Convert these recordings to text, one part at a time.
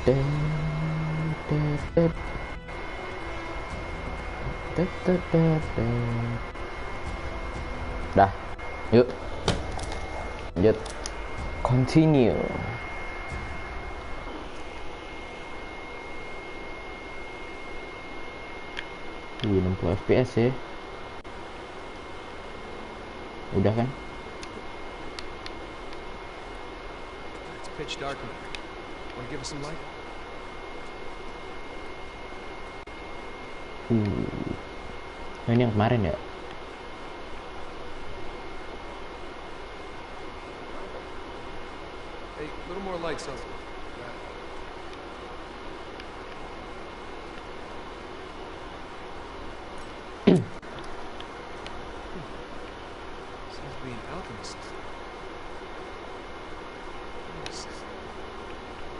Deng, deng, deng. Deng, deng, deng, deng. Dah, yuk lanjut, continue. 60 fps ya, udah kan. It's pitch dark in here. Want to give us some light? Nah, ini yang kemarin ya. Hey, a little more light, son. Seems to be an alchemist.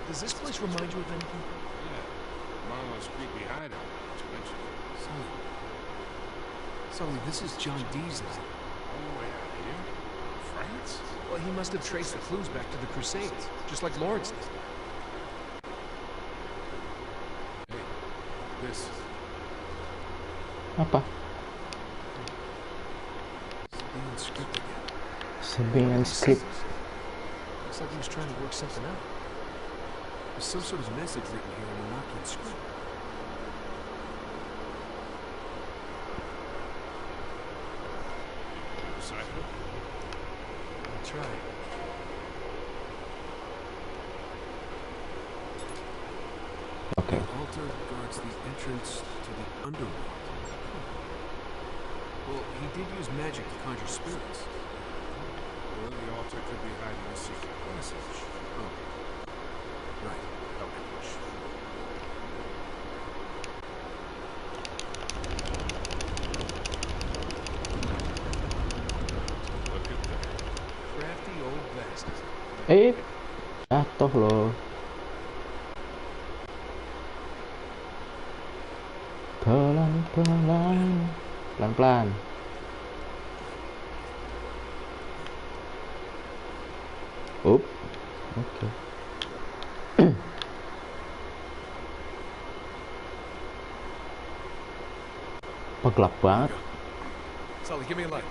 Does this place remind you of anything? Yeah, Marlowe's creepy hideout, not to mention. Sully, this is John Dee's lab. Oh, yeah, here? France? Well, he must have traced the clues back to the Crusades, just like Lawrence did. Hey, this. Apa? Sabine script again. Sabine script. Looks like he was trying to work something out. There's some sort of message written here in the Nokian script. Decipher? I'll try. Okay. The altar guards the entrance to the underworld. Well, he did use magic to conjure spirits. Well, the altar could be hiding a secret passage. Oh. Right. Help me push. Look at that. Crafty old bastard. Jatuh loh. Pelan-pelan. Pelan-pelan. Oke. Gelap banget. Sully, give me a light.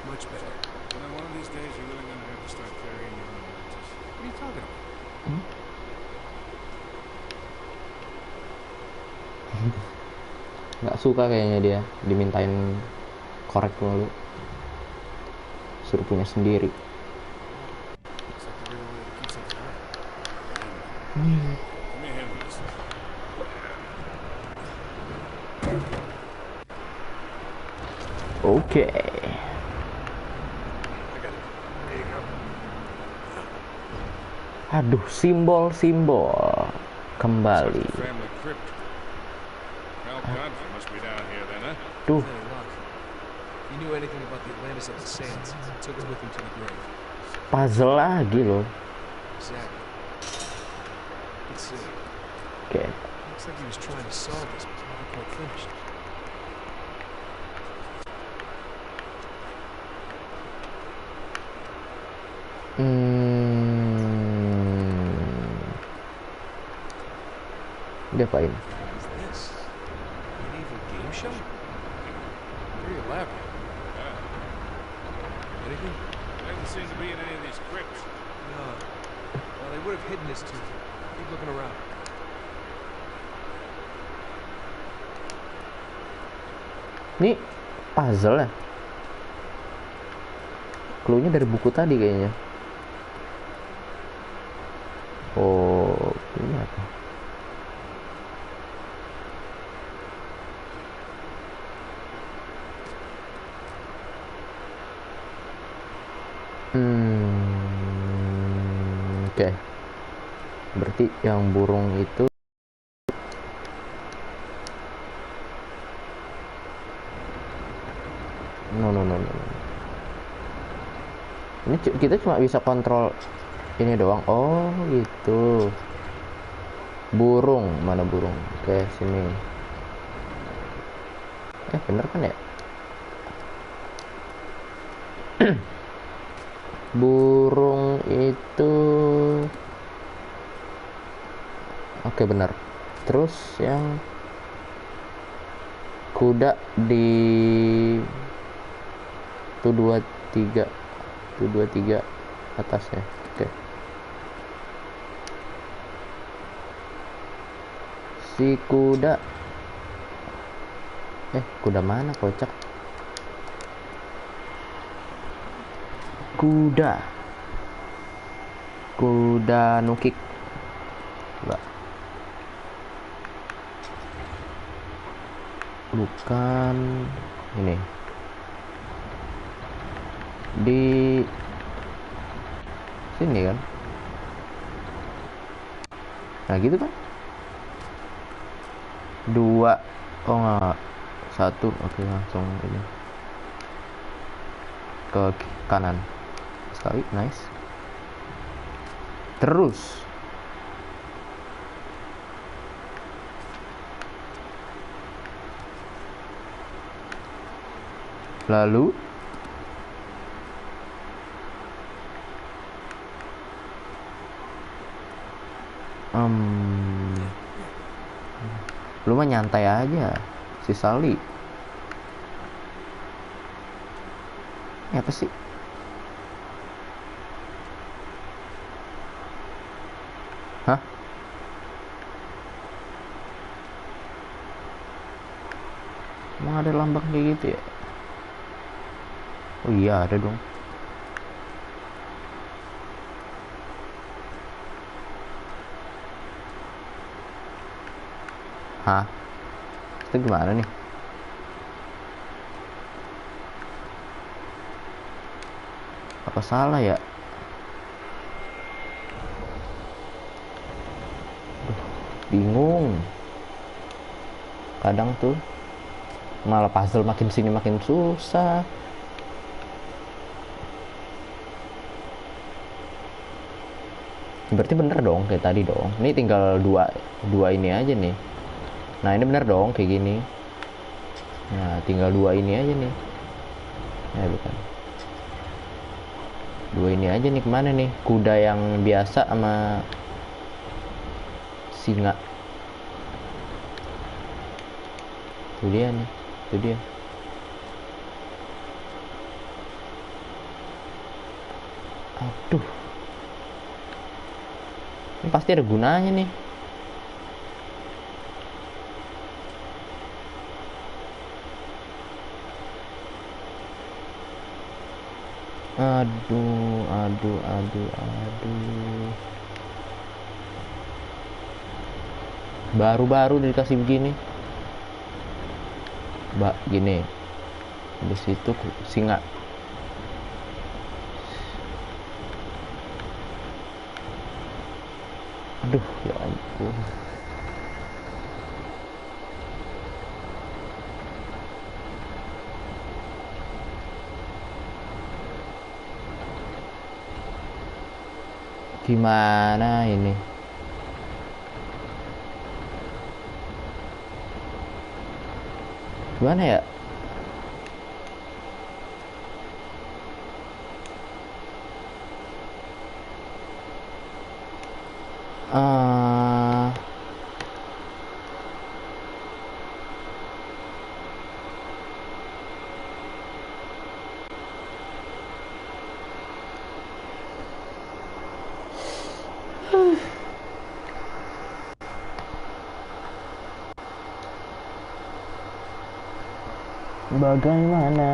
Much better. Well, one of these days you're really gonna have to start carrying your own matches. What are you talking about? Nggak suka kayaknya dia dimintain korek mulu, suruh punya sendiri. Looks like they really wanted to keep something out. Let me handle this. Oke. I got it. There you go. Aduh, simbol-simbol kembali. Family crypt. Well, Godfrey must be down here then, huh? Duh, Any luck? He knew anything about the Atlantis of the Sands. Took it with him to the grave. puzzle lagi loh. Exactly. Let's see. Oke. Looks like he was trying to solve this, but never quite finished. Dia apain? What is this? Medieval game show? Very elaborate. Anything? Doesn't seem to be in any of these crypts. No. Well, they would have hidden this too. Keep looking around. Ini puzzle ya? Cluenya dari buku tadi kayaknya. Oh, ini apa? Oke. Berarti yang burung itu no. Ini kita cuma bisa kontrol ini doang. Oh, gitu. Burung, mana burung? Oke, sini. Bener kan ya? Burung itu oke, benar. Terus yang kuda di 223 atasnya. Oke. Si kuda kuda mana, kocak? Kuda nukik. Coba. Bukan ini. Di sini kan? Nah gitu kan? 2. Oh enggak, 1. Oke, langsung ini ke kanan sekali. Nice. Terus lalu lu mah nyantai aja si Sally. Ini apa sih? Hah? Emang ada lambang kayak gitu ya? Oh iya, ada dong. Hah? Itu gimana nih? Apa salah ya? Bingung. Kadang tuh malah puzzle makin sini makin susah. Berarti bener dong kayak tadi dong. Ini tinggal dua ini aja nih. Nah ini bener dong kayak gini. Nah tinggal 2 ini aja nih. Ya bukan. 2 ini aja nih, kemana nih? Kuda yang biasa sama singa. Itu dia nih. Itu dia. Aduh. Ini pasti ada gunanya nih. Aduh. Baru-baru dikasih begini. Gini. Habis itu singa. Aduh, ya ampun. Gimana ini? Gimana ya? Bagaimana?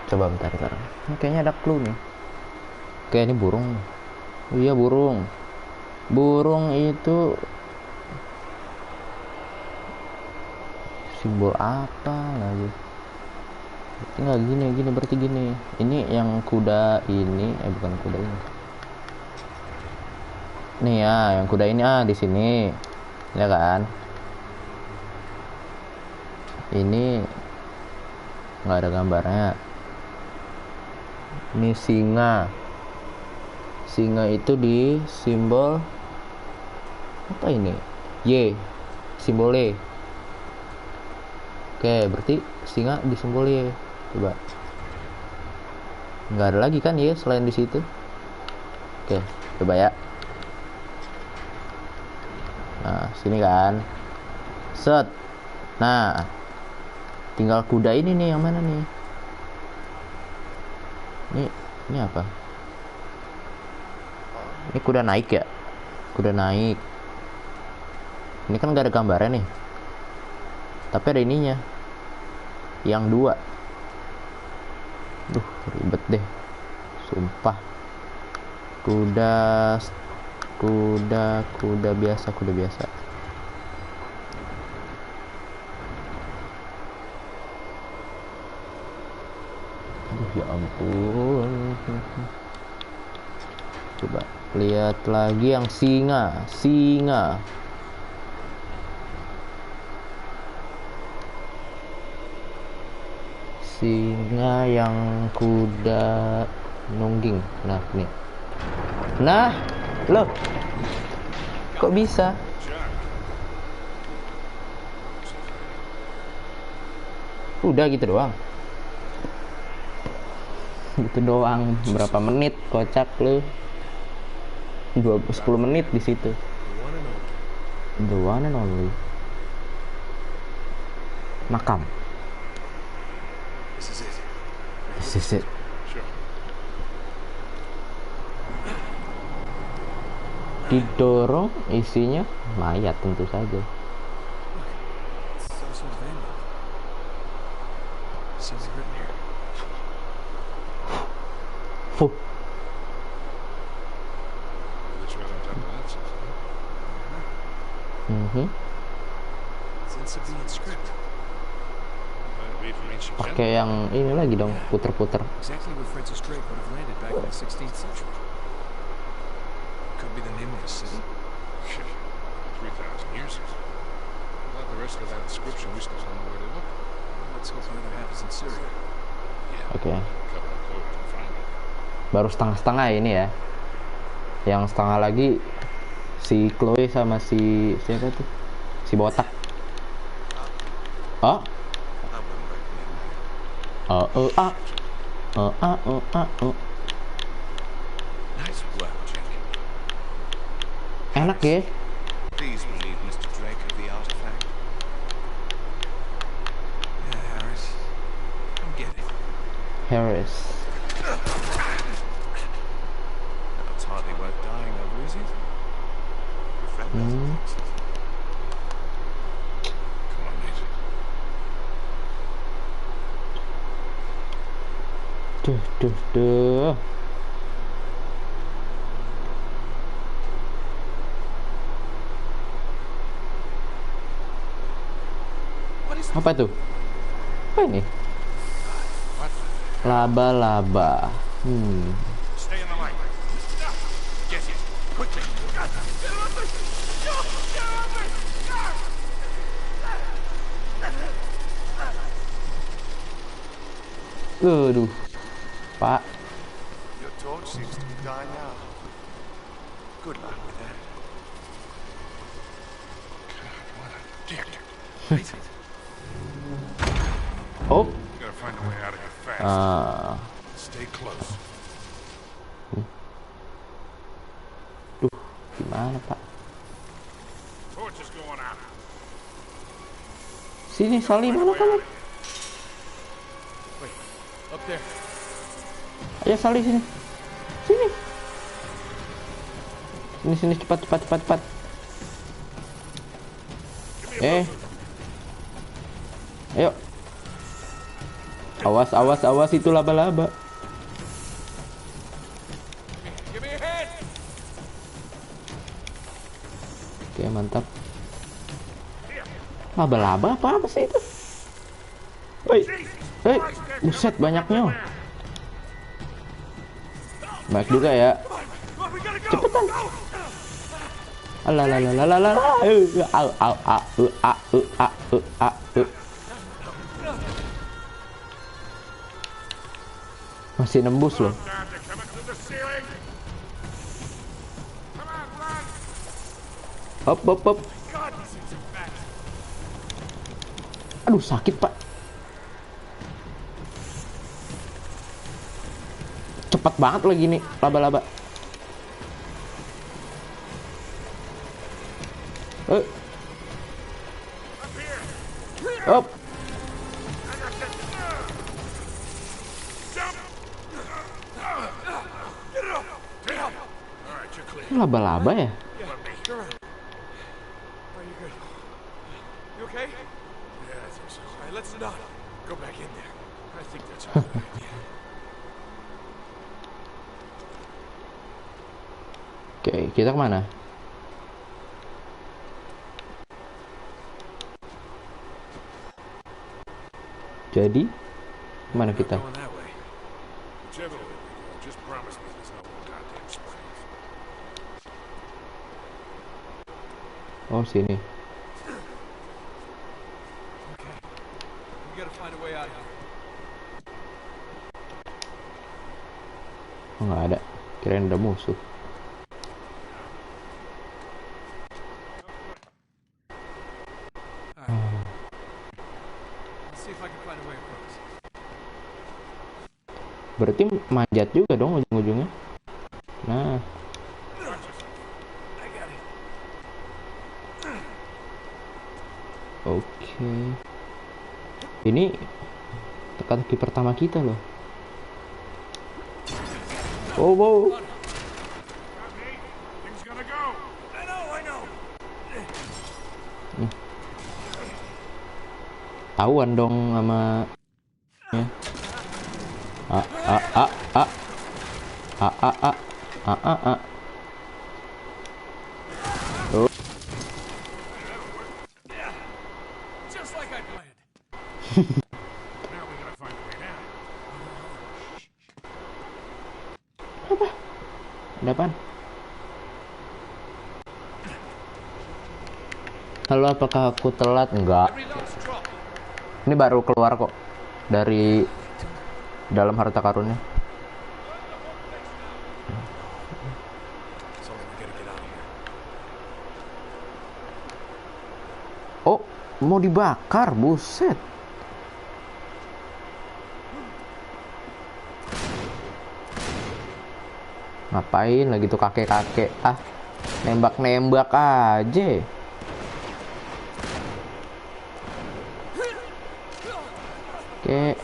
Coba bentar. Ini kayaknya ada clue nih. Oke, ini burung. Iya, burung. Burung itu simbol apa lagi? Tinggal gini berarti gini. Ini yang kuda ini, bukan kuda ini. Nih ya, yang kuda ini di sini. Ya kan? Ini nggak ada gambarnya. Ini singa. Singa itu di simbol apa ini? Y. Simbol Y. Oke, berarti singa di simbol Y. Coba. Nggak ada lagi kan Y selain di situ. Oke, coba ya. Nah, sini kan. Set. Nah, tinggal kuda ini nih, yang mana nih? Ini apa? Ini kuda naik ya? Kuda naik. Ini kan gak ada gambarnya nih. Tapi ada ininya. Yang 2. Duh, ribet deh. Sumpah. Kuda biasa. Ya ampun. Coba lihat lagi yang singa. Singa yang kuda nungging. Nah, ini. Nah, loh. Kok bisa? Udah gitu doang. Gitu doang. Berapa menit kocak lu? 10 menit di situ. The one and only. Makam. This is it. Didorong, isinya mayat tentu saja. Fuh. Pakai yang ini lagi dong, puter-puter. Exactly where Francis Drake would have landed back in the 16th century. Could be the name of a city. Shit. 3,000 years ago. Without the rest of that inscription, we still don't know where to look. Let's hope nothing happens in Syria. Oke. Cover the code and find it. Baru setengah-setengah ini ya. Yang setengah lagi si Chloe sama si siapa tuh? Si botak. Oh. Nice work, Jenkins. Enak ya. Please relieve Mr. Drake of the artifact. Yeah, Harris. Come get it. Harris. It's hardly worth dying over, is it? Your friend doesn't think so. Come on, mate. Duh. Apa itu? Apa ini? What? Laba-laba. Stay in the light. Get it. Quickly. Aduh. Pak. Your torch seems to be dying out. Good luck with that. What a dick. Oh. You gotta fast. Stay close. Duh, gimana Pak? Torch is going out. Sini Sally, mana kamu? Wait, up there. Ayo Sally sini. Sini. Sini cepat. Ayo. Awas itu laba-laba. Give me a hand. Oke, mantap. Laba-laba apa sih itu? Hei, buset banyaknya. Banyak juga ya. Cepetan. Alalalalalala. Masih nembus loh. Hop. Aduh, sakit Pak. Cepat banget lagi nih laba-laba. Hop. Laba-laba ya? You okay? Yeah, I think so. All right, let's not go back in there. I think that's a good idea. Oke, kita kemana? Jadi, kemana kita? Going that way. Whichever way we go, just promise me there's no more goddamn springs. Oh, sini. Okay. We gotta find a way out of here. Oh, nggak ada. Kirain ada musuh. Let's see if I can find a way across. Berarti manjat juga dong ujung-ujungnya. Nah, I got it. oke. Ini teka-teki pertama kita loh. Oh, wow. Things gonna go. I know. Tawan dong sama ya. Oh, Just like I planned. Now we gotta find a way down. ada apaan? Halo, apakah aku telat? Enggak. Every last drop. Ini baru keluar kok dari dalam harta karunnya. So we gotta get out of here. Oh, mau dibakar, buset. Ngapain lagi tuh kakek-kakek? Ah, nembak-nembak aja. Oke.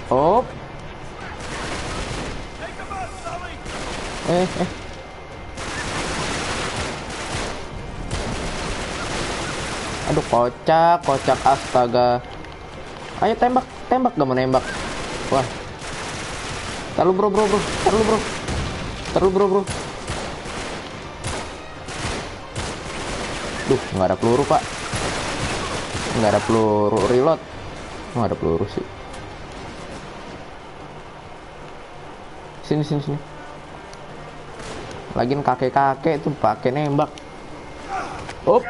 Oh. Aduh, kocak astaga. Ayo tembak, gak mau nembak. Wah. Taruh bro. Duh, nggak ada peluru Pak. Nggak ada peluru reload. Nggak ada peluru sih. Sini. Lagian kakek-kakek tuh pakai nembak. Up.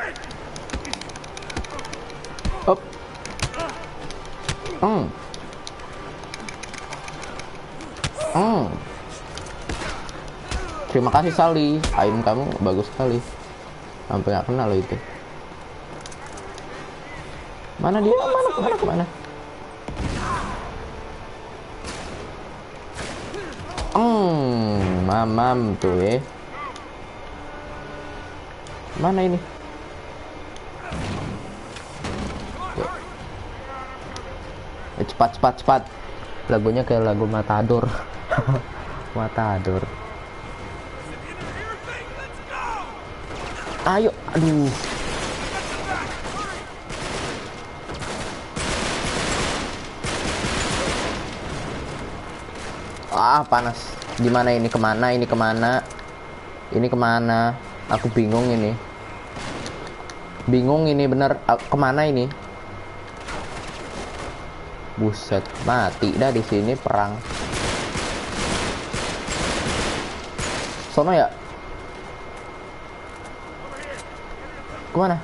Terima kasih Sally, aim kamu bagus sekali. Sampai nggak kenal loh itu. Mana dia? Kemana? Mamam tuh ya. Mana ini? Cepat. Lagunya kayak lagu Matador. Matador. Ayo, aduh. Panas. Gimana ini, kemana? Ini kemana? Ini kemana? Aku bingung ini. Bingung ini bener. Kemana ini? Buset, mati dah di sini perang. Sono ya? Kemana?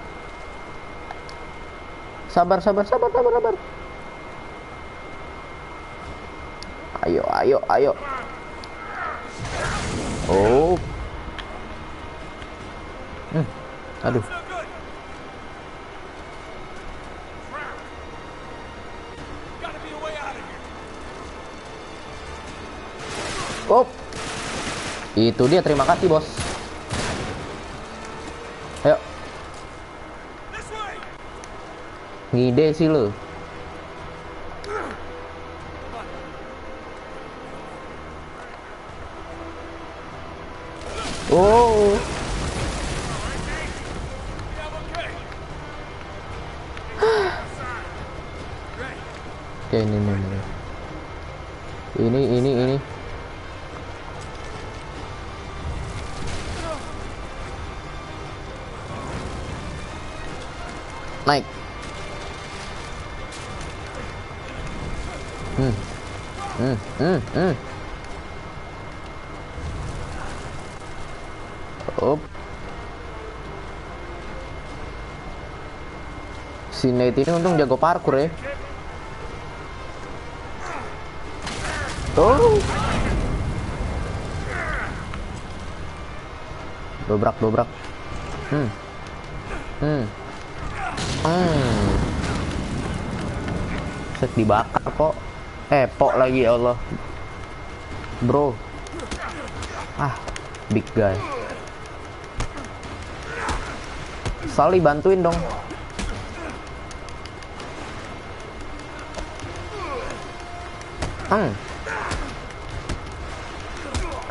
Sabar. Ayo. Oh. Aduh. Oh. Itu dia, terima kasih, Bos. Ayo. Ngide sih lo. Oh. Oke, ini. Ini. Naik. Up. Si Nate ini untung jago parkour ya. Oh. Dobrak. Set dibakar kok. Pok lagi, ya Allah. Bro. Big guy. Sally bantuin dong.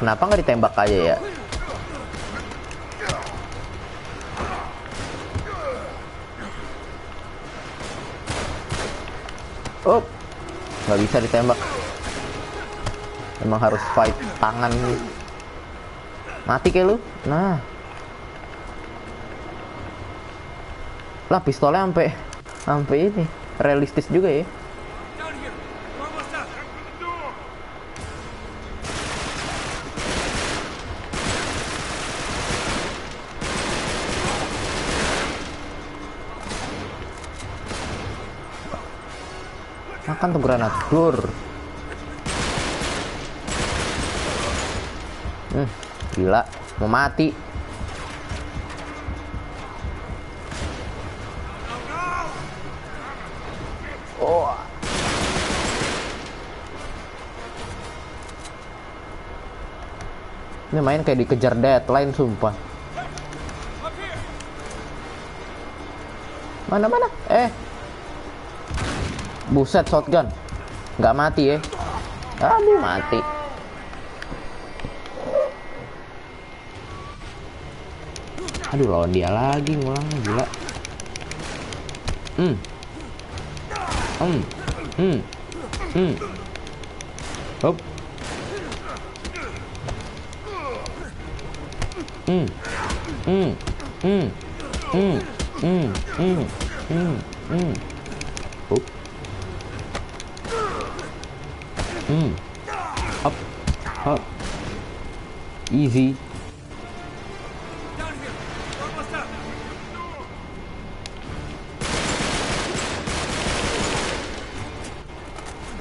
Kenapa nggak ditembak aja ya? Oh, nggak bisa ditembak. Emang harus fight tangan nih. Mati kayak lu. Nah. Lah pistolnya sampai ini realistis juga ya. Makan tuh granat, blur. Gila, mau mati. Oh. Ini main kayak dikejar deadline, sumpah. Mana? Buset, shotgun. Nggak mati ya. Aduh, mati. Aduh, lawan dia lagi ngulang, gila. Hop. Up. Easy.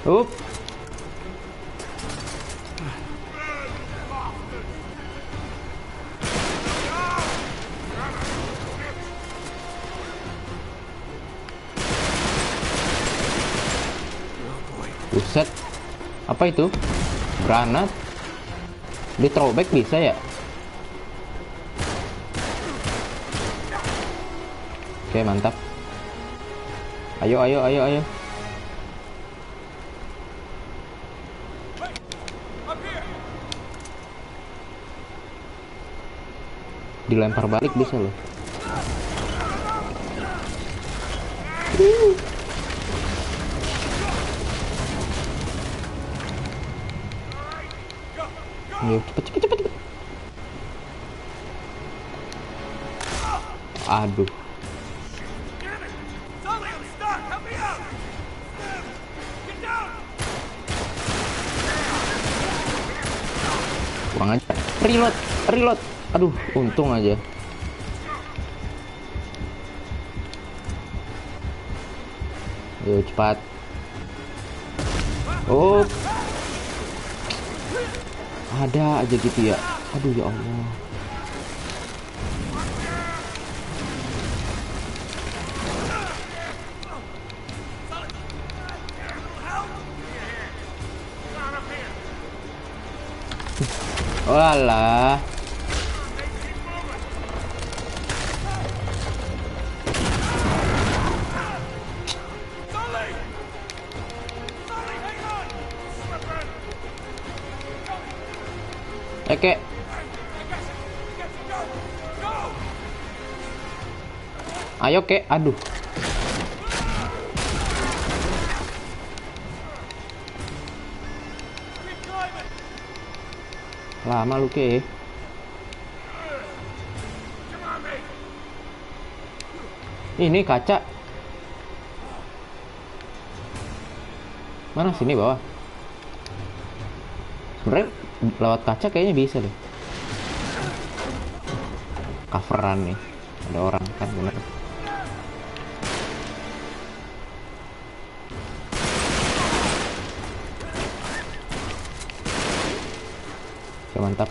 Up. Buset. Apa itu? Granat. Di throwback bisa ya? Oke, mantap. Ayo, ayo, ayo, ayo. Dilempar balik bisa loh. Ayo, cepet, cepet, cepet, cepet. Aduh. Kurang aja. Reload, reload. Aduh, untung aja. Ayo cepat. Oh. Ada aja gitu ya. Aduh ya Allah. Walah. Oke. Ayo kek, aduh. Lama lu ke. Ini kaca. Mana sini bawah? Sebenarnya lewat kaca kayaknya bisa deh. Coveran nih. Ada orang kan bener. Oke, mantap.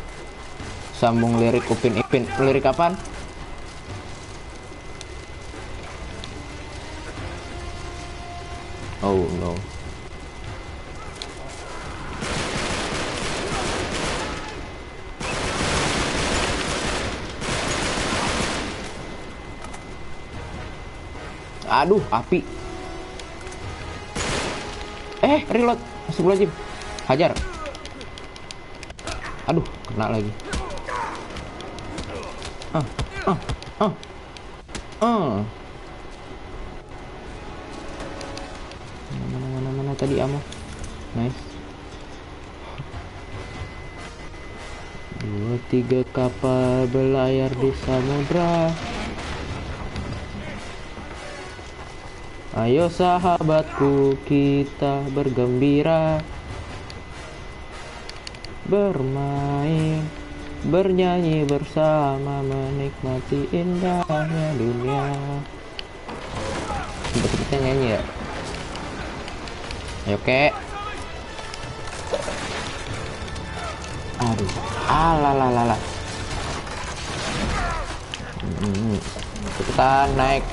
Sambung lirik Upin Ipin. Lirik kapan? Oh no. Aduh, api. Reload. Astagfirullahaladzim. Hajar. Aduh, kena lagi. Mana tadi ammo. Nice. 2-3 kapal berlayar di samudra. Ayo sahabatku, kita bergembira, bermain, bernyanyi bersama, menikmati indahnya dunia. Kita nyanyi ya. Ayo kek. Aduh, alalalala. Cepetan naik.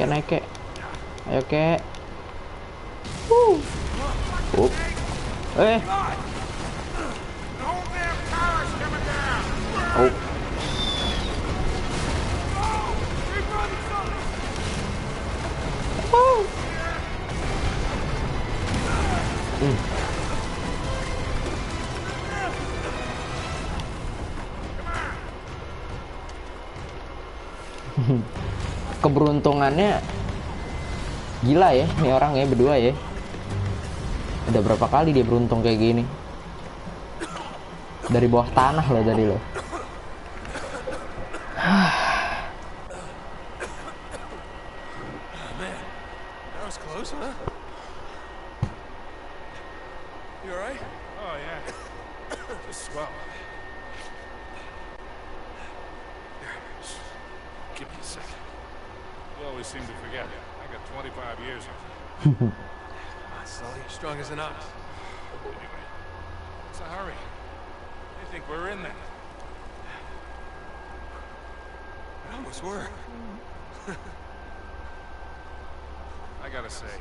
Naik kek. Ayo kek. Keberuntungannya gila ya, nih orang ya berdua ya. Ada berapa kali dia beruntung kayak gini? Dari bawah tanah loh tadi loh. Man, that was close, huh? You all right? Oh, yeah. Just swell. Here, give me a second. You always seem to forget. I got 25 years of it. Sully, you're strong as an ox. Anyway, what's the hurry? I think we're in there. We almost were. I gotta say,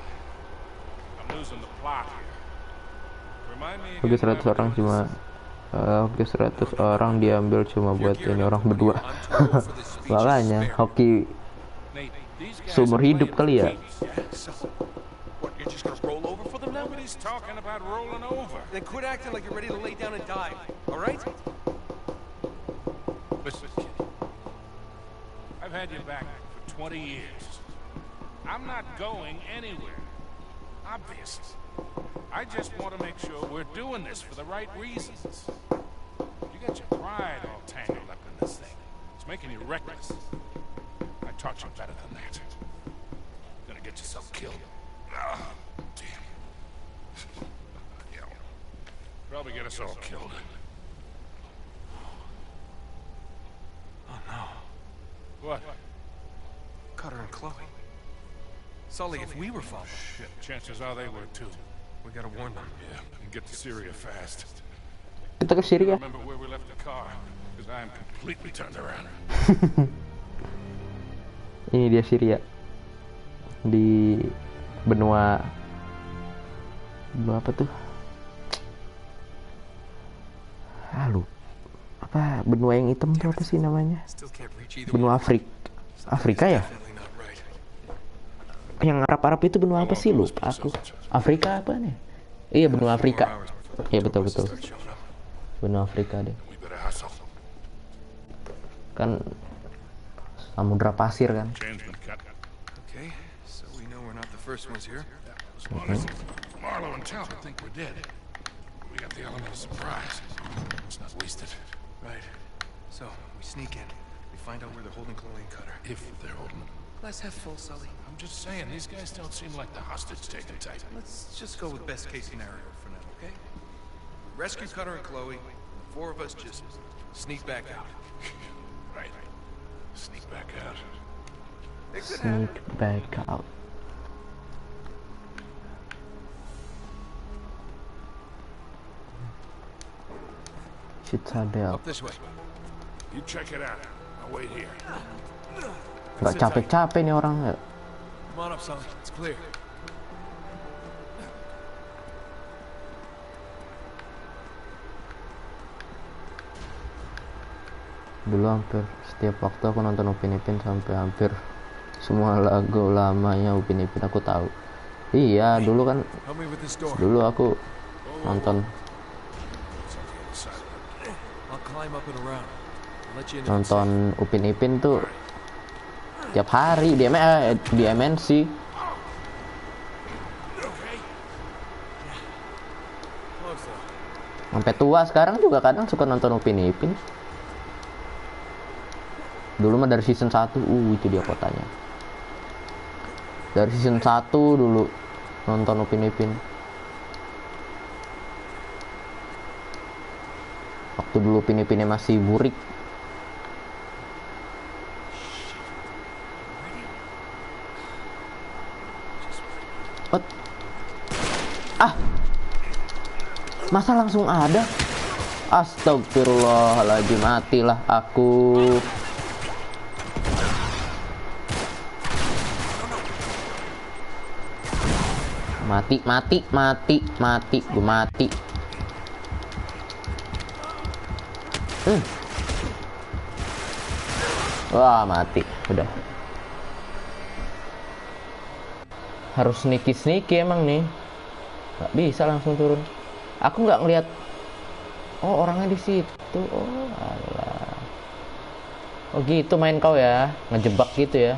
I'm losing the plot here. Remind me Oke, again 100 why orang we're doing cuma this. Oke, 100 orang diambil cuma buat ini orang berdua. Makanya hoki Nate, these guys seumur are hidup playing kali ya. games, yeah? So, what, you're just gonna roll over for them now? Nobody's talking about rolling over. Then quit acting like you're ready to lay down and die, all right? Listen, kid. I've had you back for 20 years. I'm not going anywhere. Obviously. I just want to make sure we're doing this for the right reasons. You got your pride all tangled up in this thing. It's making you reckless. I taught you better than that. Gonna get yourself killed. Ah, damn. Yeah. Probably get us all killed. Oh no. What? Cutter and Chloe. Sully, if we were followed, Shit, chances are they were too. we gotta warn them. Yeah, and get to Syria fast. Kita ke Syria. Remember where we left the car, because I am completely turned around. Ini dia Syria. Di benua apa tuh? Lu apa benua yang hitam tuh apa sih namanya? Still can't reach either Benua one. Afrika ya? Definitely not right. Yang Arab itu benua apa sih, lupa aku. Afrika apa nih? Iya, benua Afrika. Iya, betul. Start showing up. Benua Afrika deh. We better hustle. Kan samudra pasir kan. Chain's been cut. Okay, so we know we're not the first ones here. As long as Marlowe and Talbot think we're dead, we got the element of surprise. Let's not waste it. Right. So, we sneak in. We find out where they're holding Chloe and Cutter. If they're holding them. Glass half full, Sully. I'm just saying, these guys don't seem like the hostage-taking type. Let's just go with best case scenario for now, okay? Rescue Cutter and Chloe. The four of us just sneak back out. Right. Sneak back out. It could happen. Sneak back out. Citadel. Up this way. You check it out. I'll wait here. Gak capek-capek nih orang ya. Come on up, Sully. It's clear. Dulu hampir setiap waktu aku nonton Upin Ipin sampai hampir semua lagu lamanya Upin Ipin aku tahu. Iya, dulu kan Help me with this door. dulu aku nonton I'll climb up and around. I'll let you in. nonton Upin Ipin tuh tiap hari di MNC. Close though. Sampai tua sekarang juga kadang suka nonton Upin Ipin. Dulu mah dari season 1, itu dia kotanya. Dari season 1 dulu nonton Upin Ipin. Waktu dulu Upin Ipinnya masih burik. What? Masa langsung ada? Astagfirullahaladzim, matilah aku. Mati, gue mati. Wah, mati, udah. Harus sneaky emang nih. Gak bisa langsung turun. Aku nggak ngeliat. Oh, orangnya di situ. Oh, alah. Oh gitu main kau ya, ngejebak gitu ya.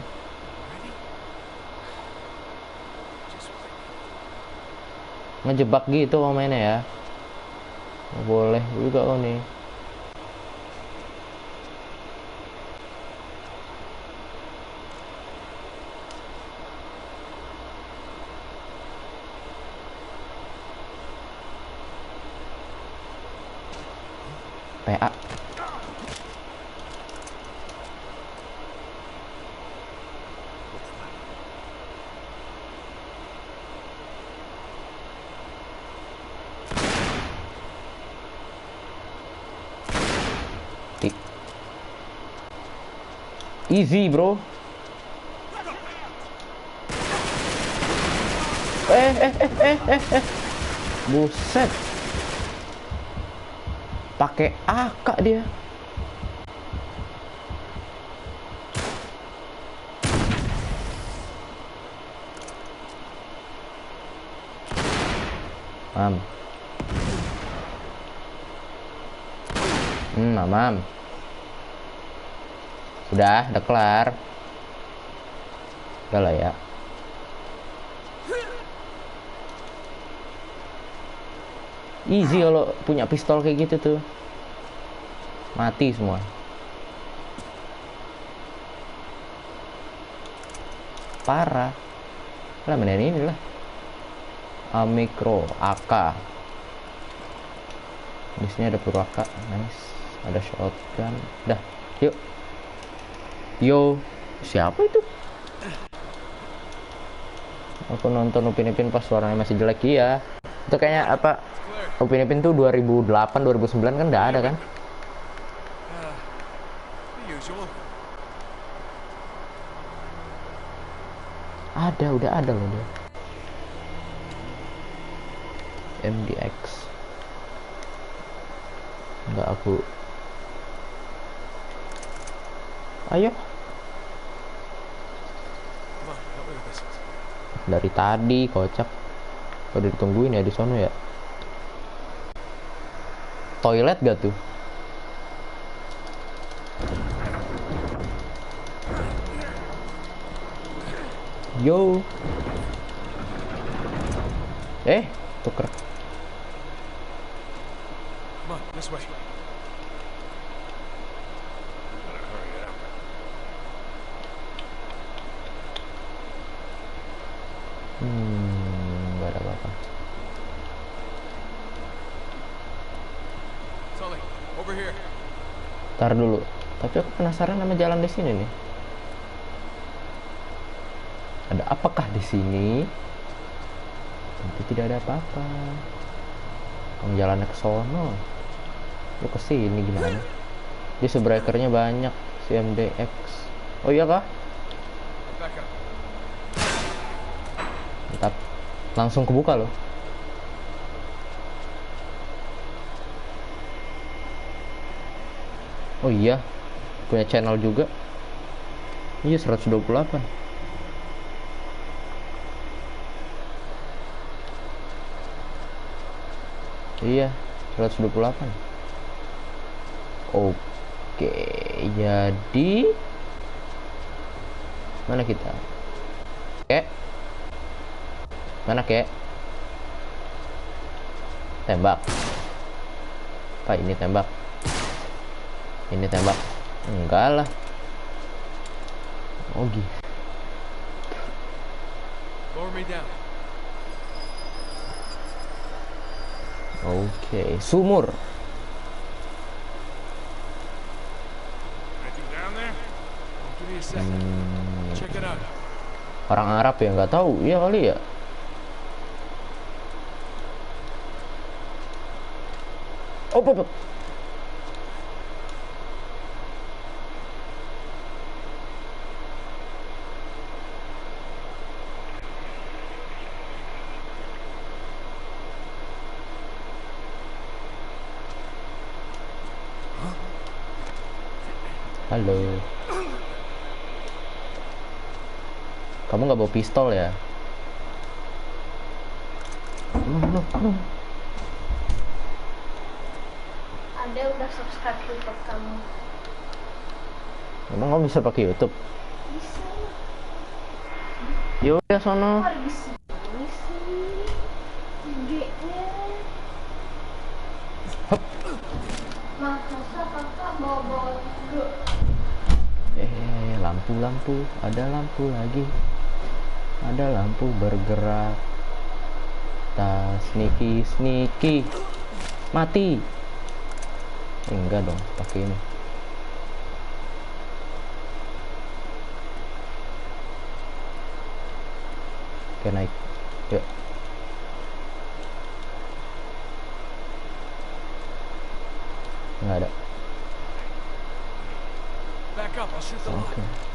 Ngejebak gitu kau mainnya ya. Oh, boleh juga kau nih. PA. Easy, bro. Buset. Pakai AK dia. Mamam. Udah kelar. Udah lah ya. Easy kalau punya pistol kayak gitu tuh. Mati semua. Parah. Lah mana ini lah. Amikro AK. Di sini ada peluru AK. Nice. Ada shotgun. Dah, yuk. Yo, siapa itu? Aku nonton Upin Ipin pas suaranya masih jelek ya. Itu kayaknya apa? Upin Ipin tuh 2008, 2009 kan udah ada kan? The usual. Ada, udah ada loh dia. MDX. Enggak aku. Ayo. Come on, help me with this. Dari tadi kocak. Udah ditungguin ya di sono ya. Toilet gak tuh? Yo. Tuker. Come on, this way. Gak ada apa-apa. Sully, over here. Ntar dulu. Tapi aku penasaran sama jalan di sini nih. Ada apakah di sini? Nanti tidak ada apa-apa. Kamu jalannya ke sono. Lu ke sini gimana? Dia subrekernya banyak si MDX. Oh iya kah? Back up. Mantap. Langsung kebuka loh. Oh iya, punya channel juga. Iya 128. Iya 128. Oke, jadi mana kita? Mana kek? Tembak. Apa ini tembak? Ini tembak. Enggak lah. Oh gitu. Lower me down. Oke, sumur. Anything down there? Give me a second. Check it out. Orang Arab ya, nggak tahu. Iya kali ya. Oh. Halo. Kamu nggak bawa pistol ya? No. Ada udah subscribe YouTube kamu. Emang kamu bisa pakai YouTube? Bisa. Yo ya sono. Kok di sini sih? Gedenya. Masa kakak bawa dulu. Lampu, ada lampu lagi. Ada lampu bergerak. Tas sneaky. Mati. Enggak dong, pakai ini. Oke, naik. Yuk. Nggak ada. Back up, I'll shoot the Oke. line.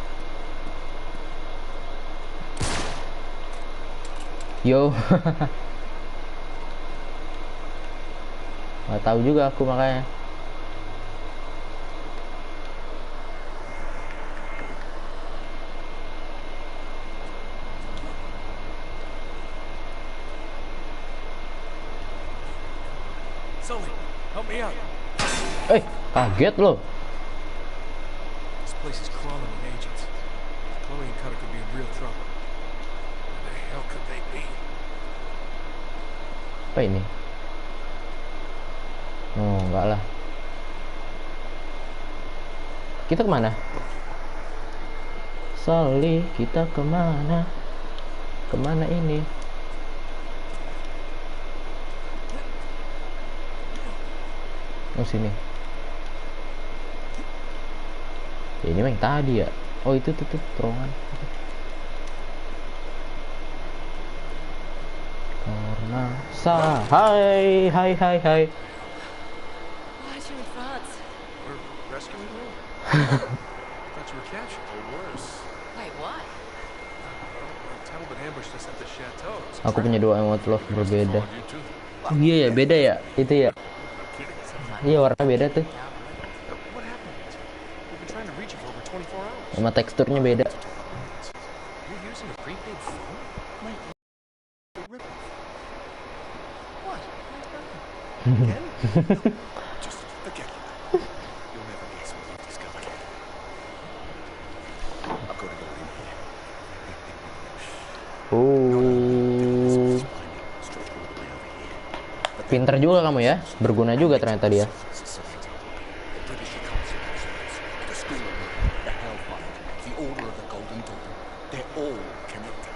Yo. Nggak tahu juga aku makanya. Stay out. Kaget loh. This place is crawling with agents. Chloe and Cutter could be in real trouble. Where the hell could they be? Apa ini? Oh, enggak lah. Kita kemana? Sally, kita kemana? Kemana ini? Oh, sini. Ya, ini yang tadi ya. Oh, itu tuh terowongan. Karena hai. Why'd you advance? We're rescuing her? I thought you were captured. Or worse. Wait, why? Talbot ambushed us at the chateau. Aku punya dua emot love berbeda. You too. Oh iya ya, beda ya. Itu ya. Iya, warna beda tuh. What happened? We've been trying to reach you for over 24 hours. Sama teksturnya beda. You're using a prepaid phone? What? Again? Just forget it. You'll never guess what you've discovered. I've got to go in here. Oh, Stretch all the way over here. pinter juga kamu ya. Berguna juga ternyata dia. Society, the British Consulate, the School, the Hellfire, the Order of the Golden Dawn. They're all connected.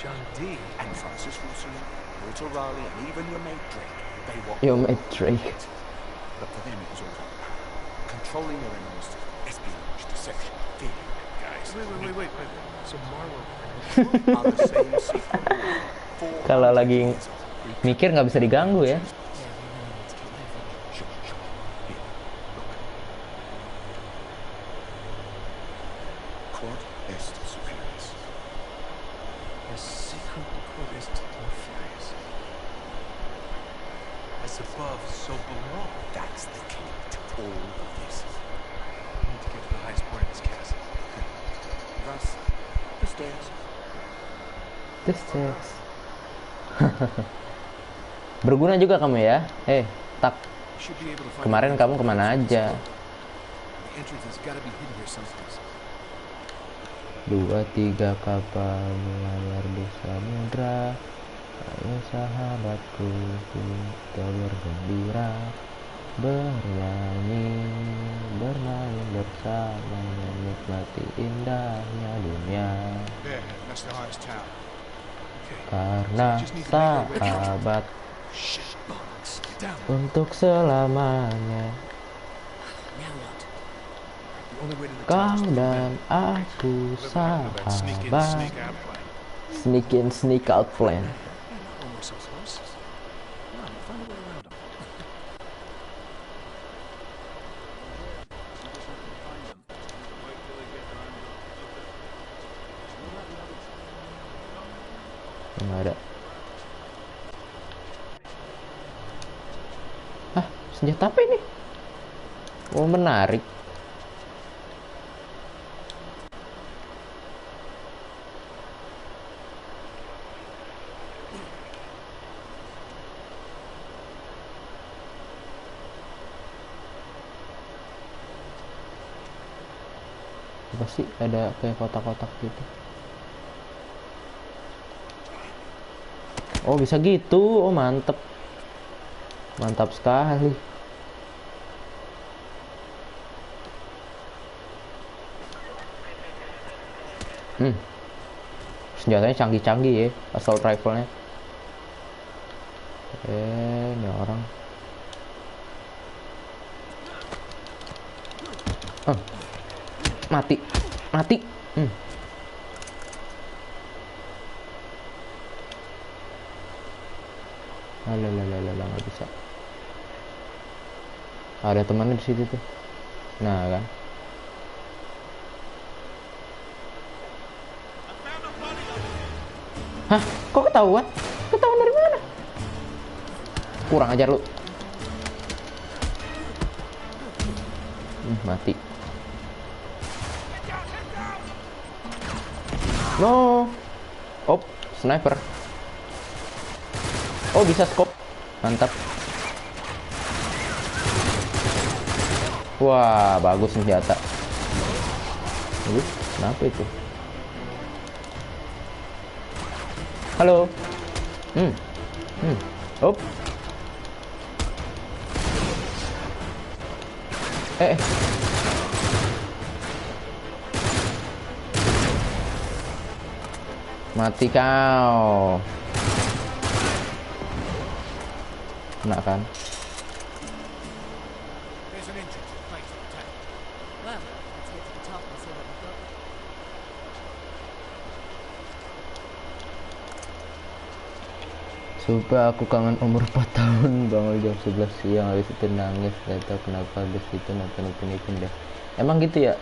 John Dee and Francis Wilson, Walter Raleigh, and even your mate Drake. They were Yo, all mate Drake. connected. But for them, it was all about power. Controlling their enemies, espionage, deception, fear. Guys, wait. So Marlowe are the same secret war. Kalau lagi mikir nggak bisa diganggu ya. Quod est superius. A secret quod est inferius. As above, so below. That's the key to all of this. We need to get to the highest point of this castle. Thus, the stairs. This sex. Berguna juga kamu ya. Tak. We should be able to find Kemarin kamu kemana aja? The entrance has got to be hidden here someplace. 2-3 kapal melayar di samudra. Ayo sahabatku, kita bergembira, bernyanyi, bermain bersama, menikmati indahnya dunia. There, that's the highest tower. Karena sahabat Shit, bollocks. Down. untuk selamanya. Now what? The only way to the Kau tower is through dan them. aku That sneak in, sahabat. sneak out plan. Sneak in, sneak out plan. Yeah, not when we're so close. Come on, find a way around them. Nggak ada. Hah, senjata apa ini? Oh, menarik. Apa sih? Ada kayak kotak-kotak gitu. Oh, bisa gitu. Oh, mantep. Mantap sekali. Senjatanya canggih-canggih ya, assault rifle-nya. Ini orang. Mati. Alah, nggak bisa. Ada temannya di situ tuh. Nah kan. Hah? Kok ketahuan? Ketahuan dari mana? Kurang ajar lu. Mati. No. Oh, sniper. Oh, bisa scope. Mantap. Wah, bagus senjata. Kenapa itu? Halo. Op. Mati kau. Kena kan? There's an entrance. Place to take. Well, let's head to the top and see what we've got. Sumpah aku kangen umur 4 tahun. Bangun jam 11 siang, habis itu nangis. Gak tau kenapa, habis itu nonton Upin dah. Emang gitu ya?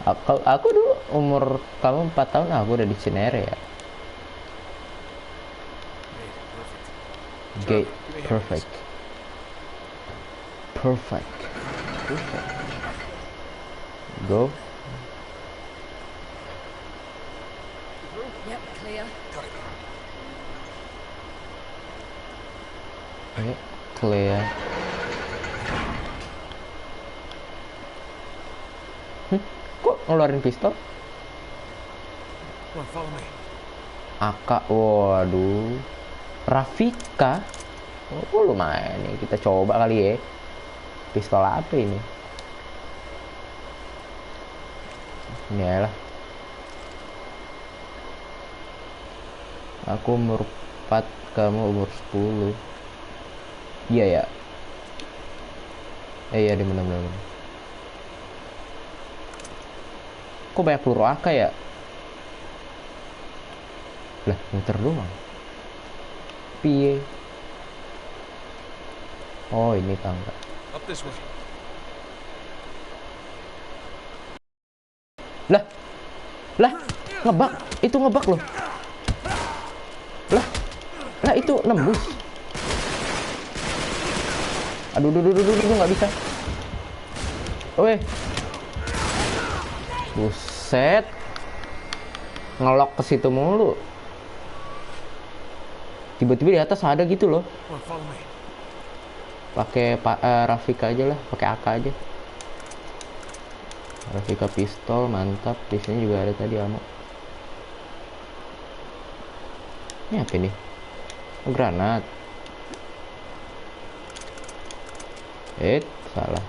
Aku dulu umur kamu 4 tahun, aku udah di Cinere ya. Gate perfect. Go. Yep, clear. Clear. Kok ngeluarin pistol? Come on, follow me. AK, waduh. Rafika. Oh, lumayan nih. Kita coba kali ya. Pistol apa ini? Ini lah. Aku umur 4, kamu umur 10. Iya ya. Iya di benar-benar. Kok banyak peluru AK ya? Lah, muter doang. Piye? Oh, ini tangga. Up this way. Lah, ngebak. Itu ngebak loh. Lah itu nembus. Aduh, nggak bisa. Weh. Buset. Ngelok ke situ mulu. Tiba-tiba di atas ada gitu loh. Come on, follow me. Pakai Rafika aja lah, pakai AK aja. Rafika pistol mantap. Di sini juga ada tadi ammo. Ini apa ini? Oh, granat. Salah.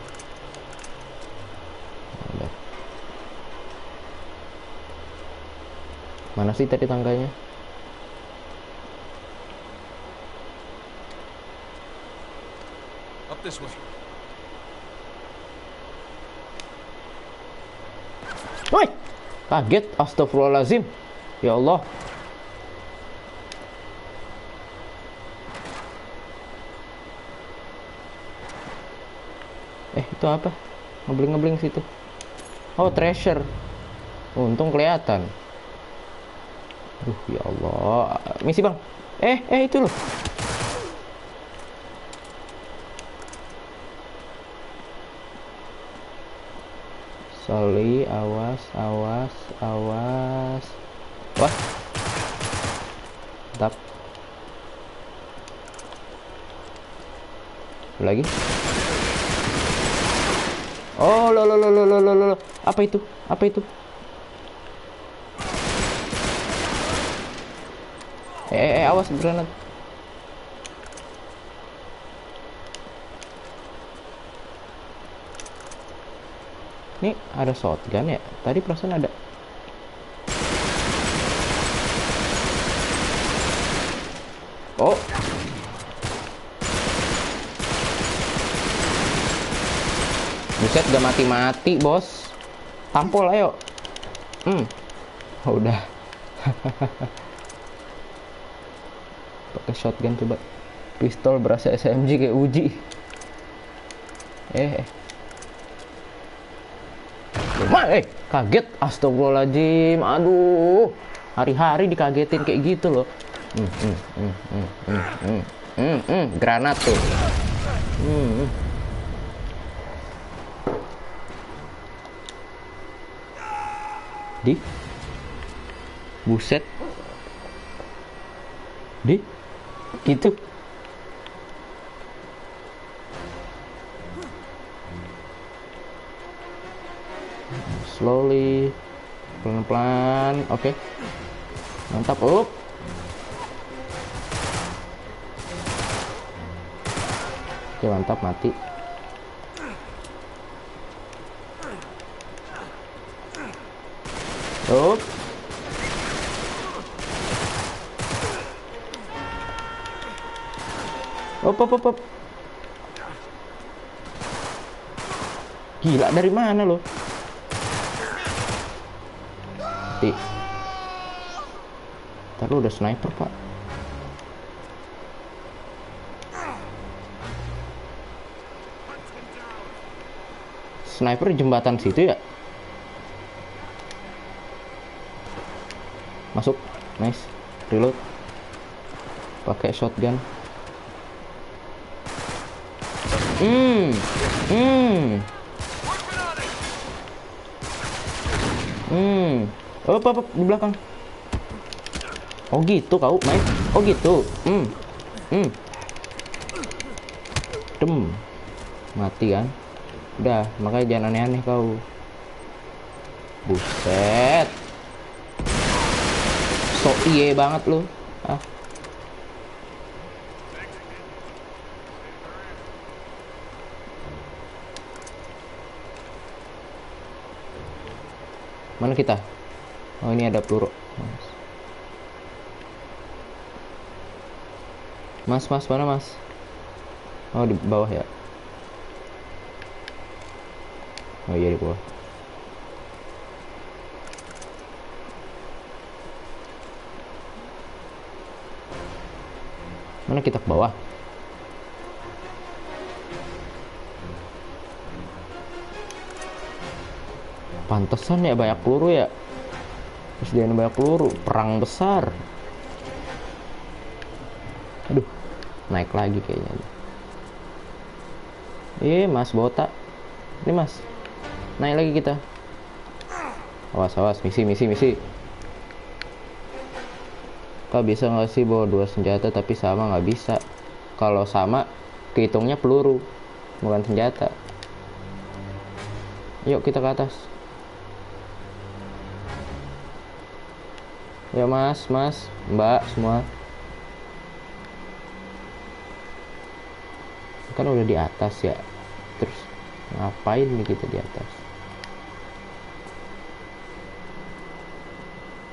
Mana sih tadi tangganya? Up this way. Woi, kaget, astagfirullahaladzim. Ya Allah. Itu apa? Ngebling-ngebling situ. Oh, treasure. Untung kelihatan. Ya Allah. Misi bang. Itu loh. Sorry, awas. Wah. Tap. Lagi. Oh, lo. Apa itu? Awas granat. Ini ada shotgun ya? Tadi perasaan ada. Oh. Buset, gak mati-mati, bos. Tampol, ayo. Udah. Pakai shotgun coba. Pistol berasa SMG kayak Uji. Kaget, astagfirullahaladzim. Aduh, hari-hari dikagetin kayak gitu loh. Granat tuh. Buset. Gitu. slowly, pelan-pelan. Oke, mantap. Oke, mantap, mati. Up. Up. Gila, dari mana lo? Ntar lu udah sniper, Pak. Sniper di jembatan situ ya? Masuk. Nice. Reload. Pakai shotgun. Apa di belakang? Oh gitu kau main? Oh gitu. Mati kan? Udah, makanya jangan aneh-aneh kau. Buset. So iye banget lu. Ah. Mana kita? Oh, ini ada peluru. Mas, mana mas? Oh, di bawah ya. Oh iya, di bawah. Mana kita ke bawah? Pantesan ya banyak peluru ya. Terus dia banyak peluru, perang besar. Aduh, naik lagi kayaknya. Mas botak. Ini mas, naik lagi kita. Awas, misi. Kau bisa nggak sih bawa 2 senjata tapi sama? Nggak bisa. Kalau sama, kehitungnya peluru, bukan senjata. Yuk kita ke atas. Ya mas, mbak semua. Kan udah di atas ya. Terus ngapain nih kita di atas?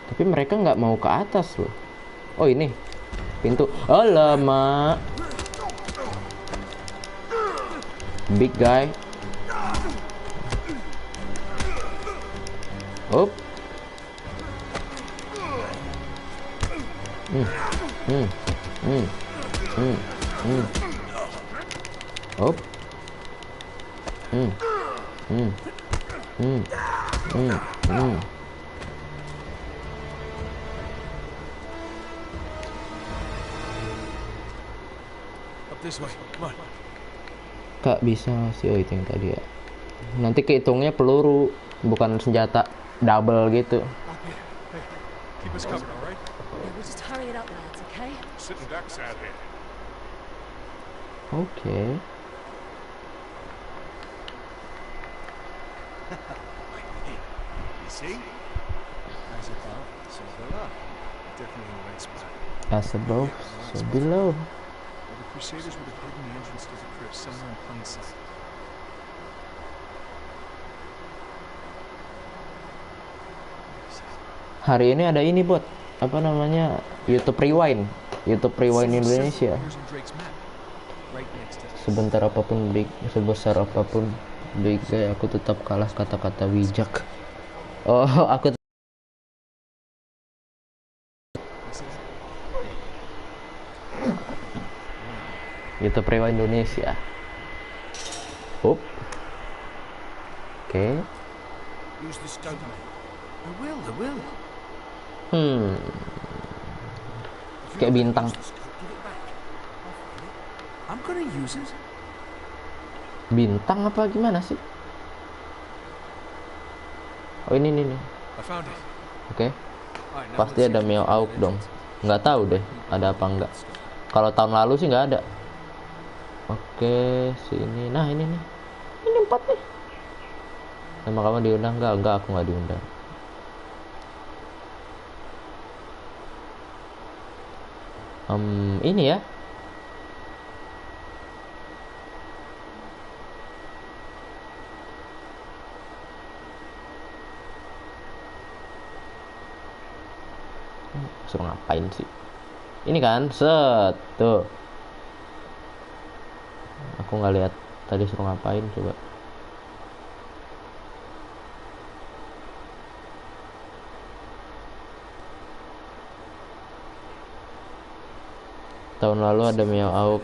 Tapi mereka nggak mau ke atas loh. Oh ini pintu. Alamak. Big guy. Up. Up. Up this way. Come on. Kak bisa ngasih, oh itu yang tadi ya. Nanti kehitungnya peluru, bukan senjata double gitu. Up here. Hey, keep us covered, all right? Yeah, we'll just hurry it up, lads, okay? Sitting ducks out here. Oke. You see? As above, so below. Definitely in the right spot. As above, so below. Well, the Crusaders would have hidden the entrance to the crypt somewhere in plain sight. Hari ini ada ini bot, apa namanya, YouTube Rewind Indonesia. Here's on Drake's map. Right next to Sebentar apapun big, sebesar apapun big guy, aku tetap kalah kata-kata bijak. Oh, aku YouTube Rewind Indonesia. Oke. Use the stone, mate. I will. Kayak bintang. I'm gonna use it. Bintang apa gimana sih? Oh ini nih. I found it. Oke. All right, now Pasti let's see ada if we Meo can find Auk an dong. entrance. Nggak tahu deh ada apa enggak. Kalau tahun lalu sih nggak ada. Oke, sini. Nah ini nih. Ini 4 nih. Nama kamu diundang nggak? Enggak, aku nggak diundang. Ini ya. Suruh ngapain sih? Ini kan, set tuh. Aku nggak lihat tadi suruh ngapain, coba. Tahun lalu ada Miao Auk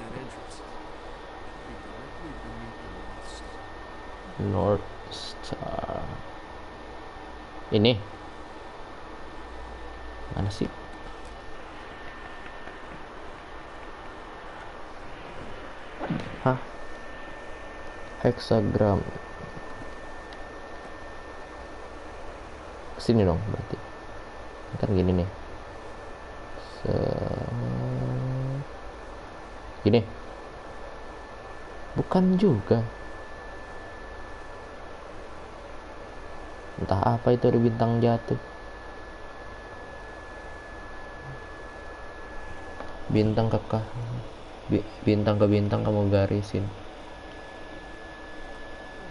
North Star. Ini mana sih? Hah? Hexagram. Kesini dong berarti. Kan gini nih. Gini. Bukan juga. Entah apa itu, ada bintang jatuh. Bintang kekah. Bintang ke bintang kamu garisin.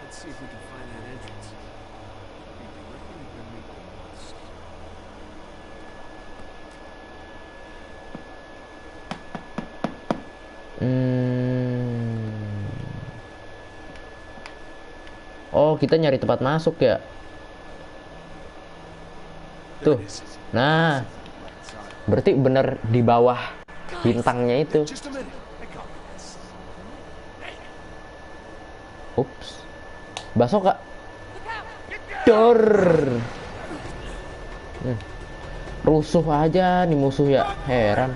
Let's see if we can find that entrance. Maybe beneath the monster. Oh, kita nyari tempat masuk ya. Tuh. Nah, berarti bener di bawah bintangnya itu. Just a minute. I got this. Ups. Basok kak. Dor. Rusuh aja nih musuh ya. Heran.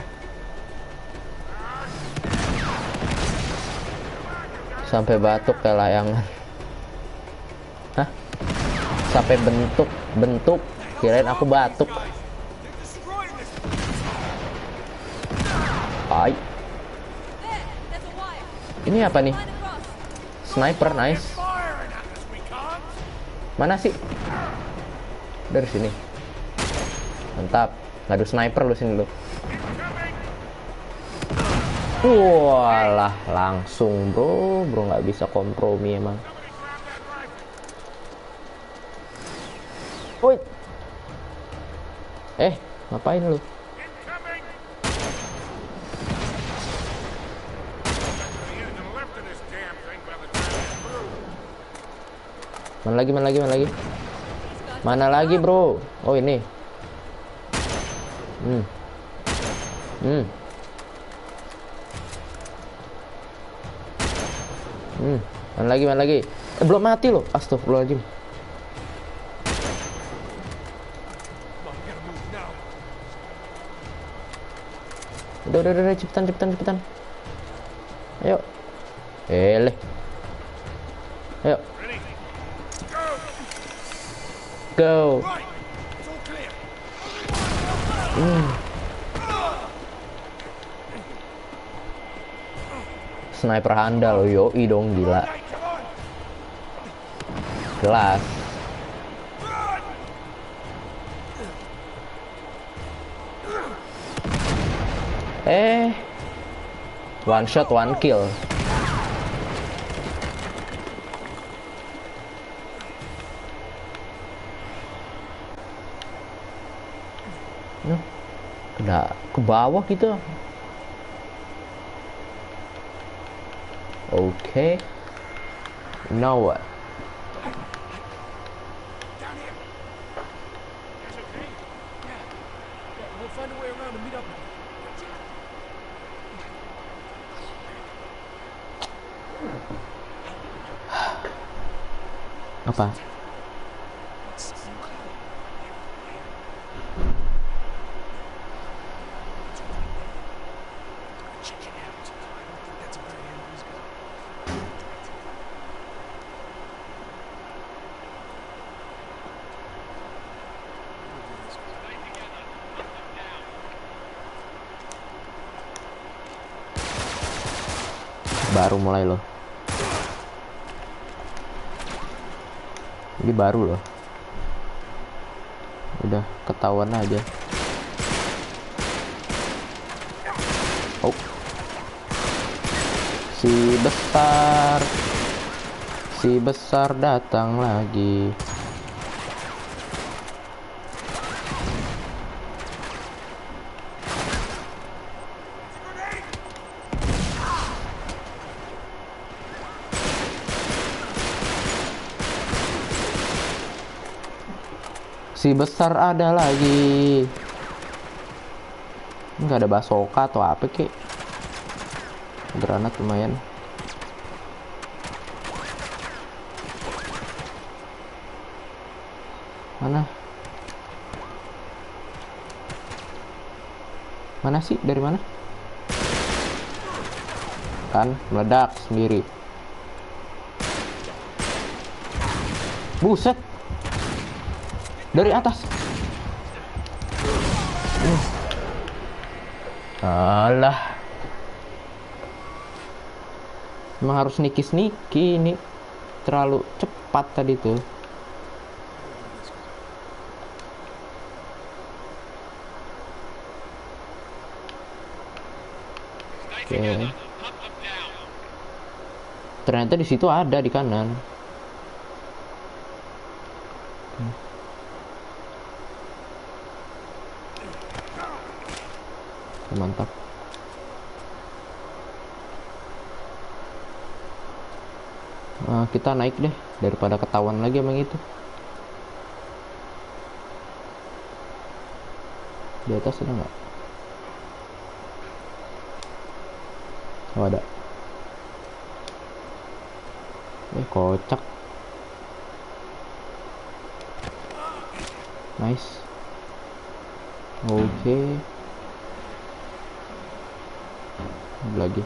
Sampai batuk kayak layangan. Hah? Sampai bentuk. Kirain aku batuk. Hai. Ini apa nih? Sniper, nice. Mana sih? Dari sini. Mantap. Ngadu sniper lu sini lu. Walah, langsung bro nggak bisa kompromi emang. Woi. Ngapain lu? Mana lagi bro? Oh ini. Mana lagi? Belum mati loh. Astagfirullahaladzim. Udah, cepetan. Ayo. Ayo. Go. Sniper handal, yoi dong, gila. Jelas. One shot, one kill. Ke bawah gitu. Okay. Now what? Down here. That's okay? Yeah, we'll find a way around and meet up with you. Apa? Check it out. I don't think that's where the enemies go. Baru mulai loh. Ini baru loh. Udah ketahuan aja. Oh. Si besar datang lagi. Si besar ada lagi. Nggak ada basoka atau apa kek. Granat lumayan. Mana? Mana sih? Dari mana? Kan meledak sendiri. Buset. Dari atas. Alah. Emang harus sneaky ini. Terlalu cepat tadi tuh. Oke. Ternyata di situ ada di kanan. Mantap. Kita naik deh daripada ketahuan lagi emang itu. Di atas ada nggak? Oh ada. Kocak. Nice. Oke. Lagi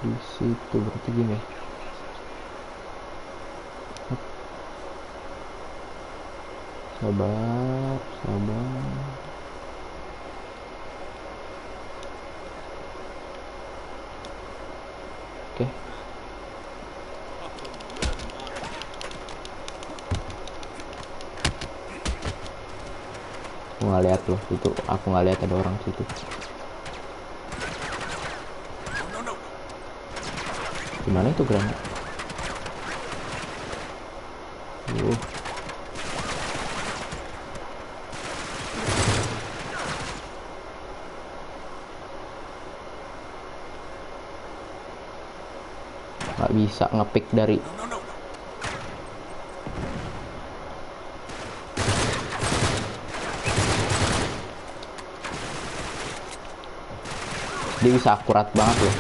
di situ berarti gini. Sabar. Oke. Aku nggak lihat loh itu. Aku nggak lihat ada orang situ. Gimana itu granat? Nggak bisa ngepick dari. Dia bisa akurat banget loh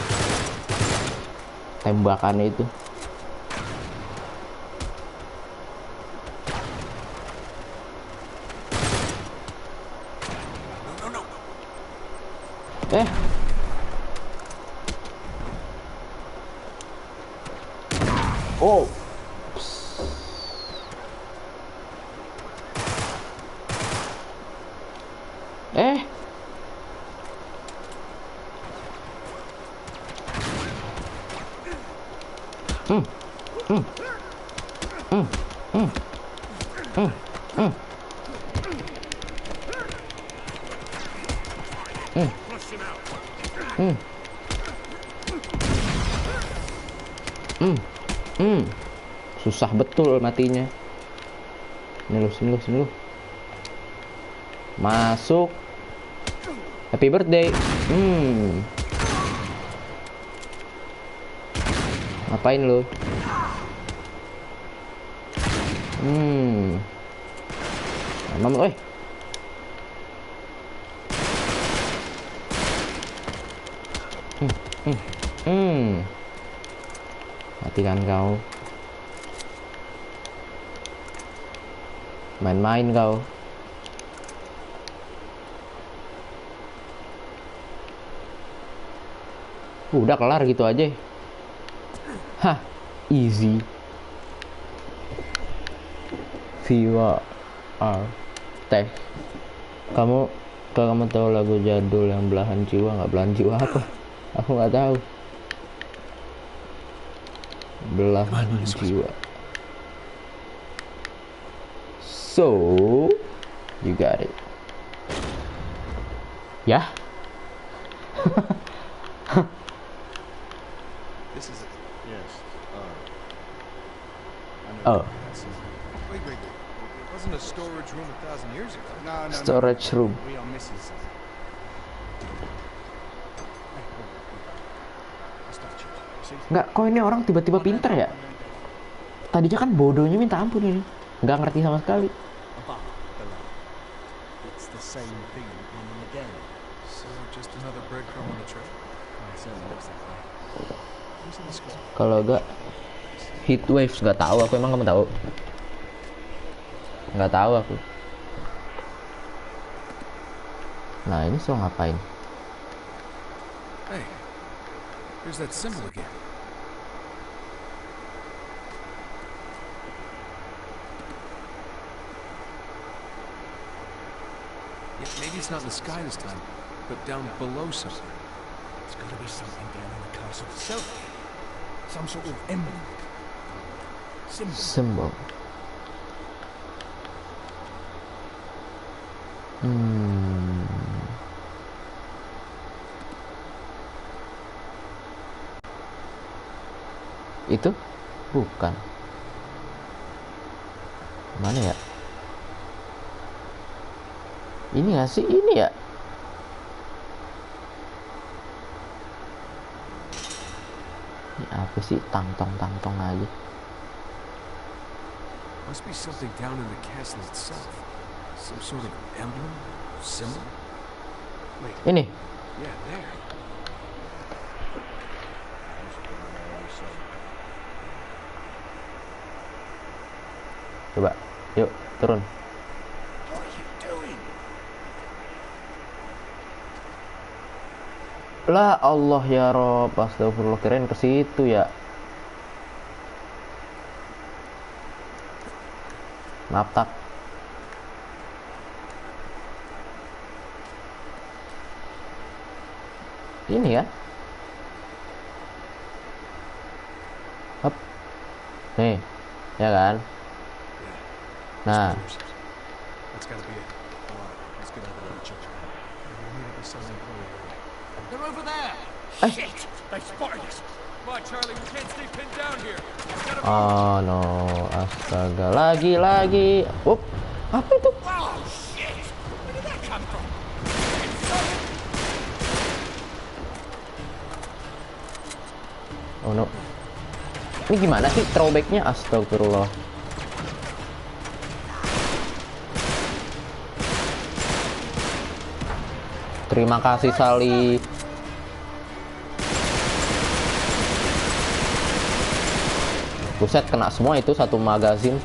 tembakannya itu. Oh. Susah betul matinya. Sini lu. Masuk. Happy birthday. Ngapain lu? Mam, oi. Matikan kau. Main-main kau. Udah kelar gitu aja. Hah, easy. Viva Teh. Kalau kamu tahu lagu jadul yang belahan jiwa nggak? Belahan jiwa apa? Aku nggak tahu. belahan jiwa. So, you got it. Ya. This is it. Yes. Oh, Wait. It wasn't a storage room 1,000 years ago. No. storage room. We are missing something. Nggak, kok ini orang tiba-tiba pinter ya? Tadinya kan bodohnya minta ampun ini. Nggak ngerti sama sekali. Above, below. It's the same thing again and again. So just another breadcrumb on the trail. It certainly looks that way. Who's in the sky? Kalau nggak heat waves, nggak tahu aku, emang kamu tahu? Nggak tahu aku. Nah, ini so ngapain? Hey, there's that symbol again. Yeah, maybe it's not in the sky this time, but down below somewhere. There's got to be something down in the castle itself. Some sort of emblem. Symbol. Symbol. Itu bukan. Mana ya? Ini nggak sih? Ini ya? Ini apa sih? Tangtong aja. Must be something down in the castle itself. Some sort of emblem, symbol. Ini. Yeah, there. Coba, yuk turun. What are you doing? Lah Allah ya Rob, astagfirullah, kirain ke situ ya. Maaf tak. Ini ya. Hop. Nih, ya kan? Nah, That's gotta be it. Let's get over there and check it out. We'll meet at the southern corner. They're over there! Shit! They spotted us! Come on, Charlie, we can't stay pinned down here. oh no, astaga, lagi. Up, apa itu? Oh, shit! Where did that come from? Oh no. Ini gimana sih throwbacknya? Astagfirullah. Terima kasih Sally. Buset, kena semua itu satu magazin.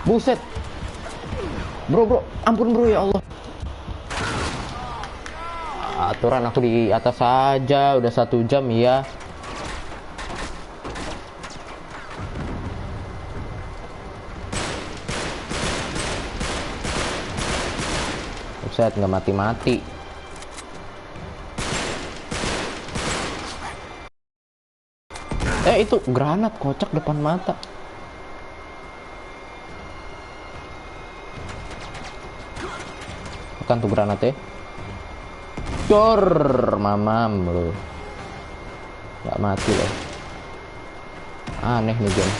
Buset. Bro, ampun bro, ya Allah. Aturan aku di atas saja, udah 1 jam ya. Buset, nggak mati-mati. Itu granat kocak depan mata. Bukan tuh granatnya. Cor, mamam bro. Nggak mati loh. Aneh nih game.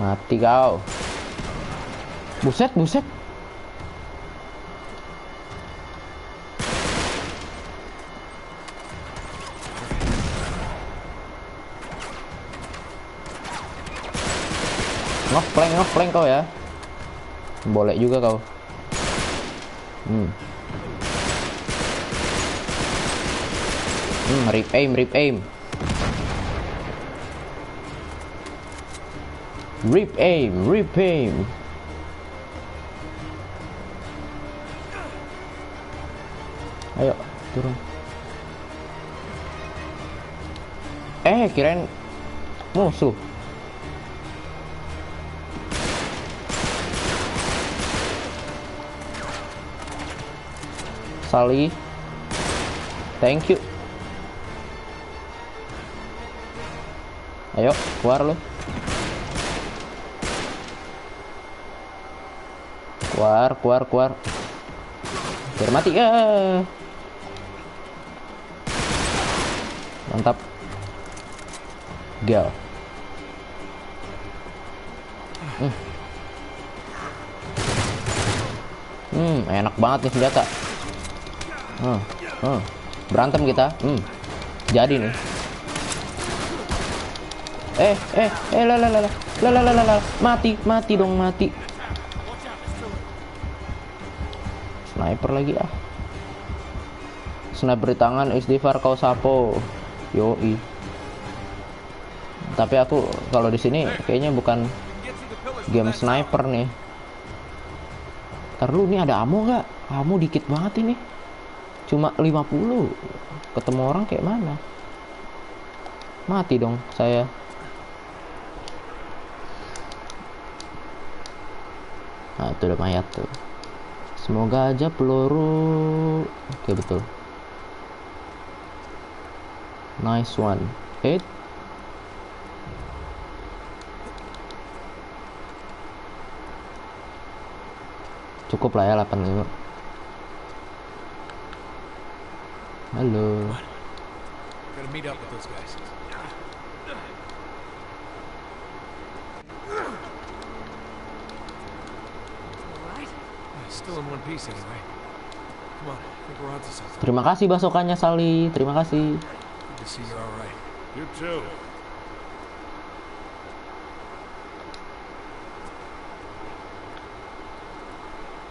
Mati kau. Buset. Ngeflank kau ya. Boleh juga kau. Rip aim. Rip aim. Ayo, turun. Kirain musuh. Sally, thank you. Ayo, keluar lo. Keluar. Biar mati ya. Mantap. Go. Enak banget nih senjata. Berantem kita. Jadi nih. Mati dong. Sniper lagi ah. Sniper di tangan, istighfar kau sapo. Yoi. Tapi aku kalau di sini kayaknya bukan game sniper nih. Ntar lu, nih ada ammo nggak? Ammo dikit banget ini. Cuma 50. Ketemu orang kayak mana? Mati dong saya. Nah, itu udah mayat tuh. Semoga aja peluru. Oke, betul. Nice one. Cukup lah ya 85. Halo. Gotta meet up with those guys. Alright. Still in one piece anyway. Come on, I think we're onto something. Terima kasih basokannya Sally. Terima kasih. Good to see you're all right. You too.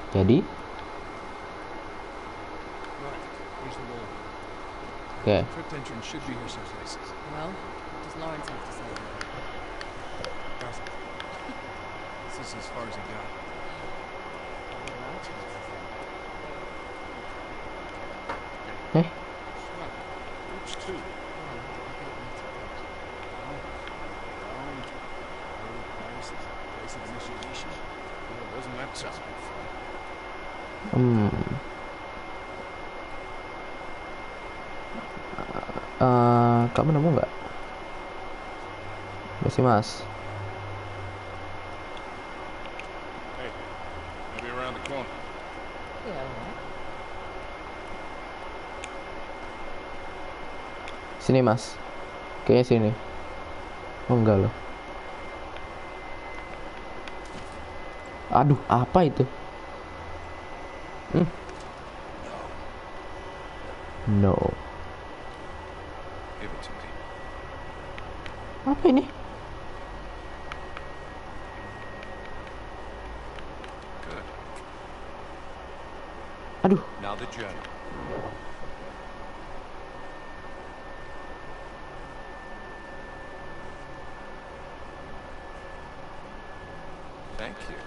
Jadi, Right, here's the wall. oke. Crypt entrance should be here someplace. Well, what does Lawrence have to say? This is as far as I got. Which two? Place of initiation. Well, doesn't that sound fun? Kamu nemu nggak? Masih mas. Hey, maybe around the corner. Yeah, alright. Sini mas. Kayaknya sini. Oh enggak loh. Aduh, apa itu? No. Give it to me. Apa ini? Good. Aduh, Now the journal. Thank you.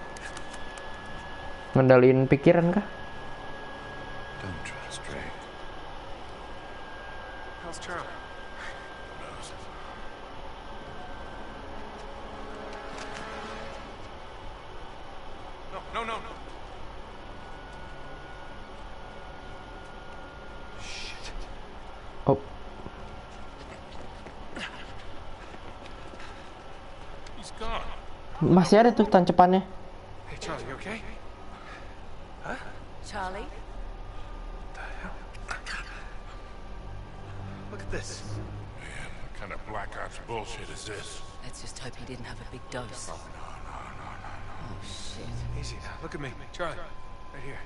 ngendaliin pikiran kah? Don't try to stray. How's Charlie? No. Shit. Oh, He's gone. masih ada tuh tancepannya. Hey, Charlie, you okay? Charlie? Look at this. Man, what kind of Black Ops bullshit is this? Let's just hope he didn't have a big dose. No. Oh, shit. Easy now. Look at me. Charlie, right here.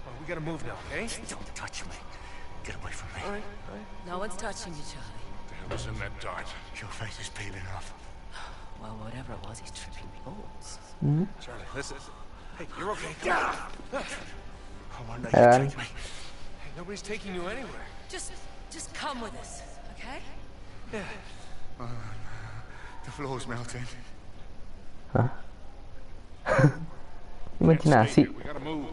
Oh, we gotta move now, okay? Don't touch me. Get away from me. All right. No one's touching you, Charlie. What the hell is in that dart? Your face is peeling off. Well, whatever it was, he's tripping balls. Charlie, listen. Hey, you're okay. Come on. I won't let Aaron. you take me. Hey, nobody's taking you anywhere. Just come with us, okay? Yeah. The floor's melting. Imajinasi. We gotta move.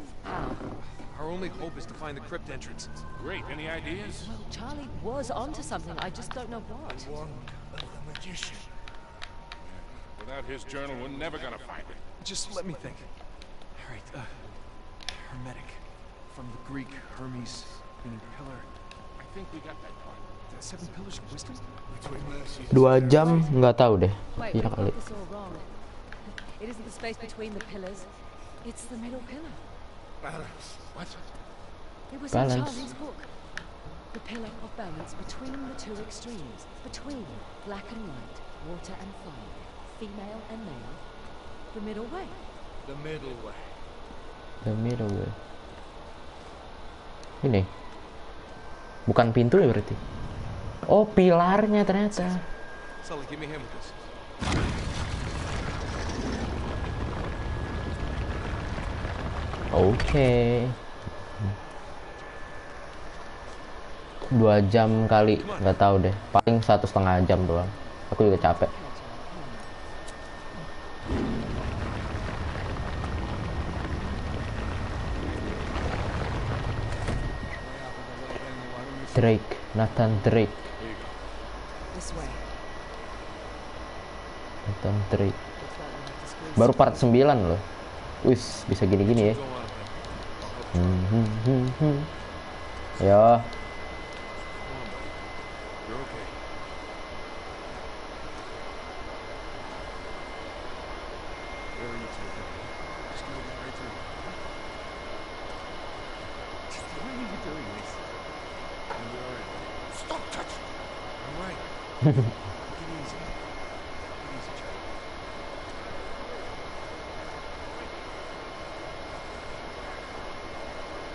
Our only hope is to find the crypt entrance. Great. Any ideas? Well, Charlie was onto something. I just don't know what. Wand of the magician. Without his journal, we're never gonna find it. Just let me think. All right, hermetic. From the Greek, Hermes, meaning pillar. I think we got that part. The 7 pillars of wisdom? Between mercy 2 jam nggak tahu deh. Wait, Iya we've kali. got this all wrong. It isn't the space between the pillars. It's the middle pillar. balance. What? It was Balance. in Charlie's book. The pillar of balance between the 2 extremes. Between black and white, water and fire, female and male. The middle way. The middle way. The middle way. Ini bukan pintu ya berarti. Oh, pilarnya ternyata. Sully, give me a hand with this. Oke. 2 jam kali, nggak tahu deh. Paling 1,5 jam doang. Aku juga capek. Drake, Nathan Drake. This way. Nathan Drake. Looks like we'll have to squeeze Baru part 9 loh. Wis, bisa gini-gini ya. Go on, Ya, You're okay. Where are you taking me? Just gonna go right through. Why are you doing this? I'm alright. Stop touching. I'm right. Take it easy. Take it easy, Charlie.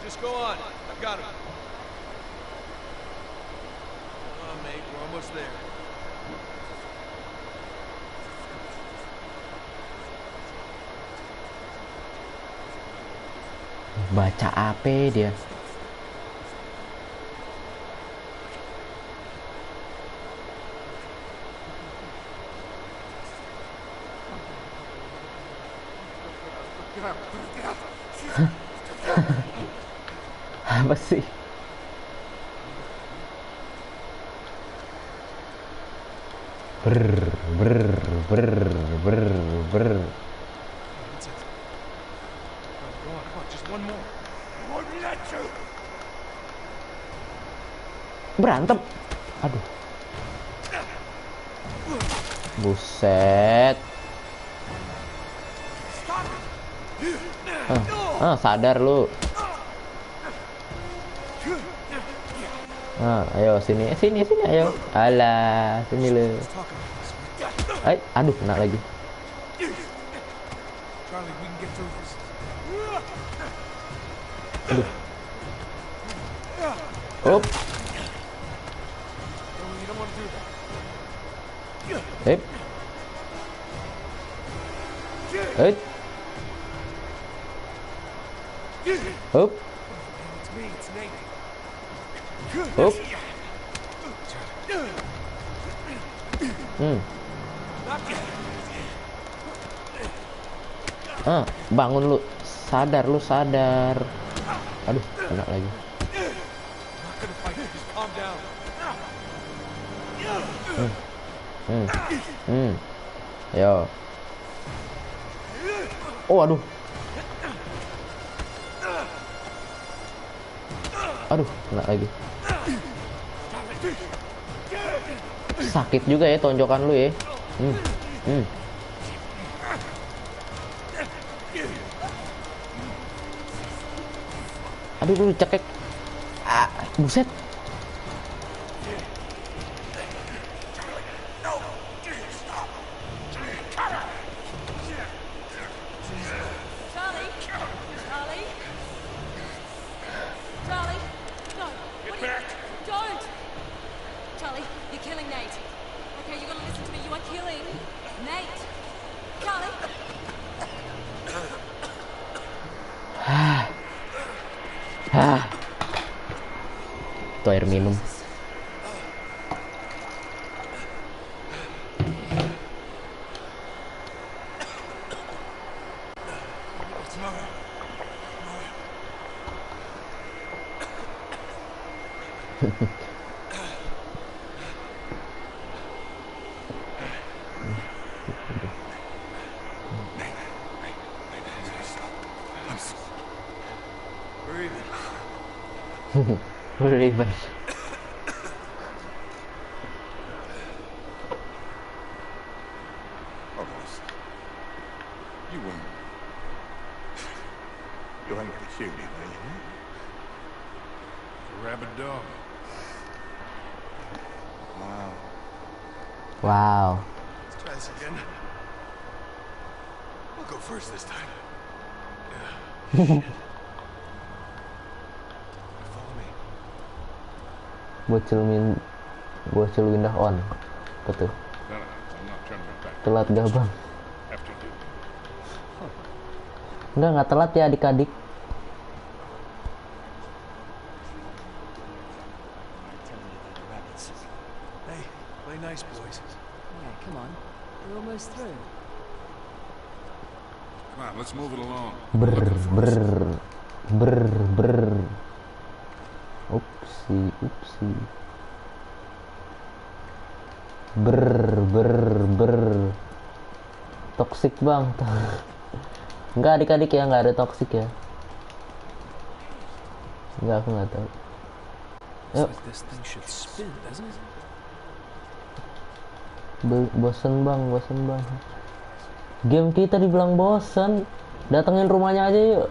Just go on. I've got him. Come on, mate. We're almost there. baca apa dia? Apa sih? Ber ber ber ber ber. That's it. Go on, come on. Just one more. I won't let you. Berantem. Aduh. Buset. Sadar lu. Ayo sini, sini, ayo. Alah, sini lu. Aduh, kena lagi. Charlie, we can get through this. Aduh. Up. No, you don't want to do that. Hip. Hip. Up. It's me, it's Nate. Up. Bangun lu. Sadar lu, sadar. Aduh, kena lagi. I'm not gonna fight you, just calm down. Yo. Oh, aduh. Aduh, kena lagi. Sakit juga ya tonjokan lu ya. Aduh, lu cekek. Buset. Charlie? Charlie? Charlie? No. Get back. Don't! Charlie, you're killing Nate. Okay, you gotta listen to me. You are killing Nate. Charlie? Itu air minum. Beribad. Almost. You won't. You ain't gonna shoot me, will you? A rabid dog. Wow. Wow. Let's try this again. I'll go first this time. Follow me. Bocil windah on. Betul. No, I'm not turning my back. Telat gak bang? After you. Nggak telat ya adik-adik. Hey, play nice, boys. Yeah, come on. We're almost through. Come on, let's move it along. Brr. Upsi. Brr. Toxic bang. Enggak adik-adik ya, nggak ada toxic ya. Enggak, aku nggak tahu. Yuk. Like this thing should spin, doesn't it? Bosen bang. Game kita dibilang bosen. Datengin rumahnya aja yuk.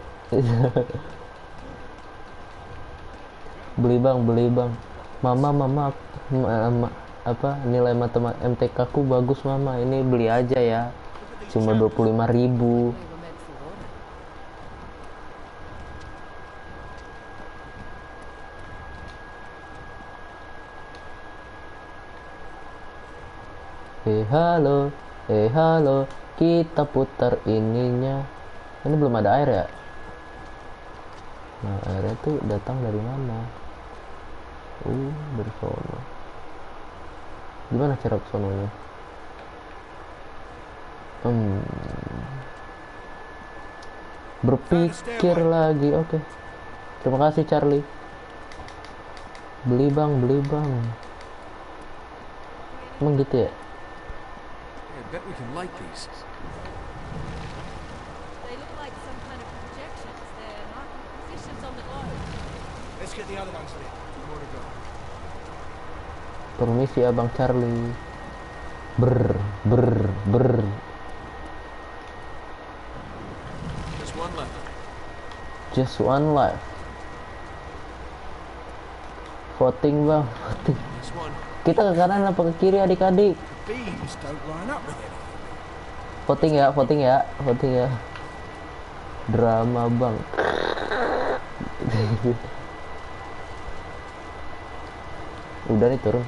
Beli bang. Mama, apa nilai matematika MTK ku bagus mama. Ini beli aja ya. Cuma 25.000. We were meant for water. Halo, kita putar ininya. Ini belum ada air ya? Nah, airnya tuh datang dari mana? Dari sono. Gimana cara ke sononya? Berpikir lagi, oke. Terima kasih Charlie. Beli bang. Emang gitu ya? Hey, I bet we can light these. They look like some kind of projections. They're marking positions on the globe. Let's get the other ones lit. Two more to go. Permisi abang Charlie. Brr. Just one left. Voting bang. This one. Kita ke kanan apa ke kiri adik-adik? Beams don't line up with it. Voting ya. Drama bang. Udah nih turun.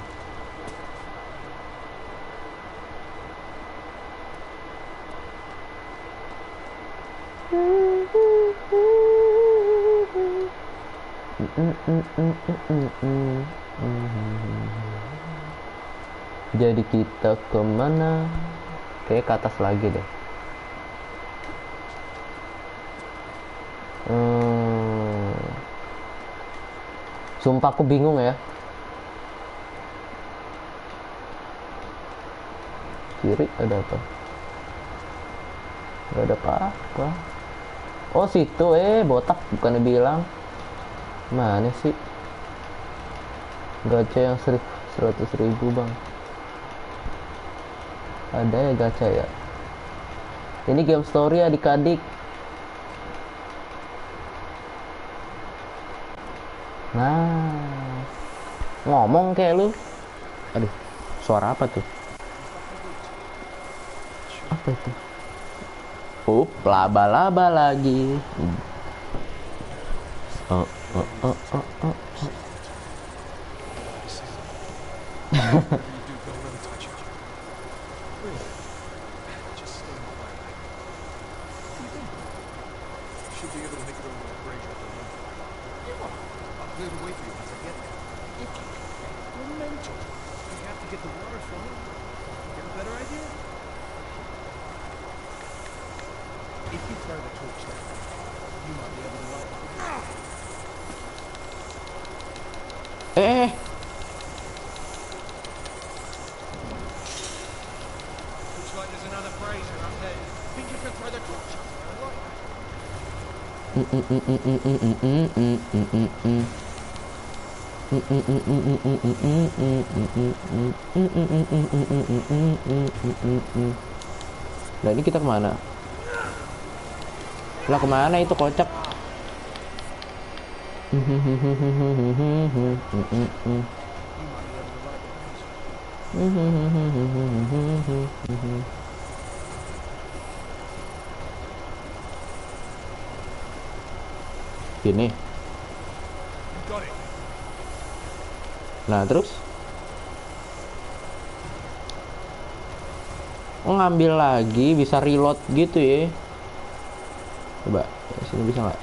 Jadi kita kemana? Kayak ke atas lagi deh. Sumpah aku bingung ya. Kiri ada apa? Gak ada apa-apa. Oh situ, botak bukannya bilang. Mana sih? Gacha yang 100.000 bang. Ada ya gacha ya. Ini game story adik-adik. Nah, ngomong kayak lu. Aduh, suara apa tuh? Apa itu? Laba-laba lagi. Oh. Eh. Looks like there's another brazier up there. Think you can throw the torch up there and light Nah ini kita kemana? Lah kemana itu kocak? Gini. Got it. Nah terus ngambil lagi bisa reload gitu ya. Coba sini bisa nggak?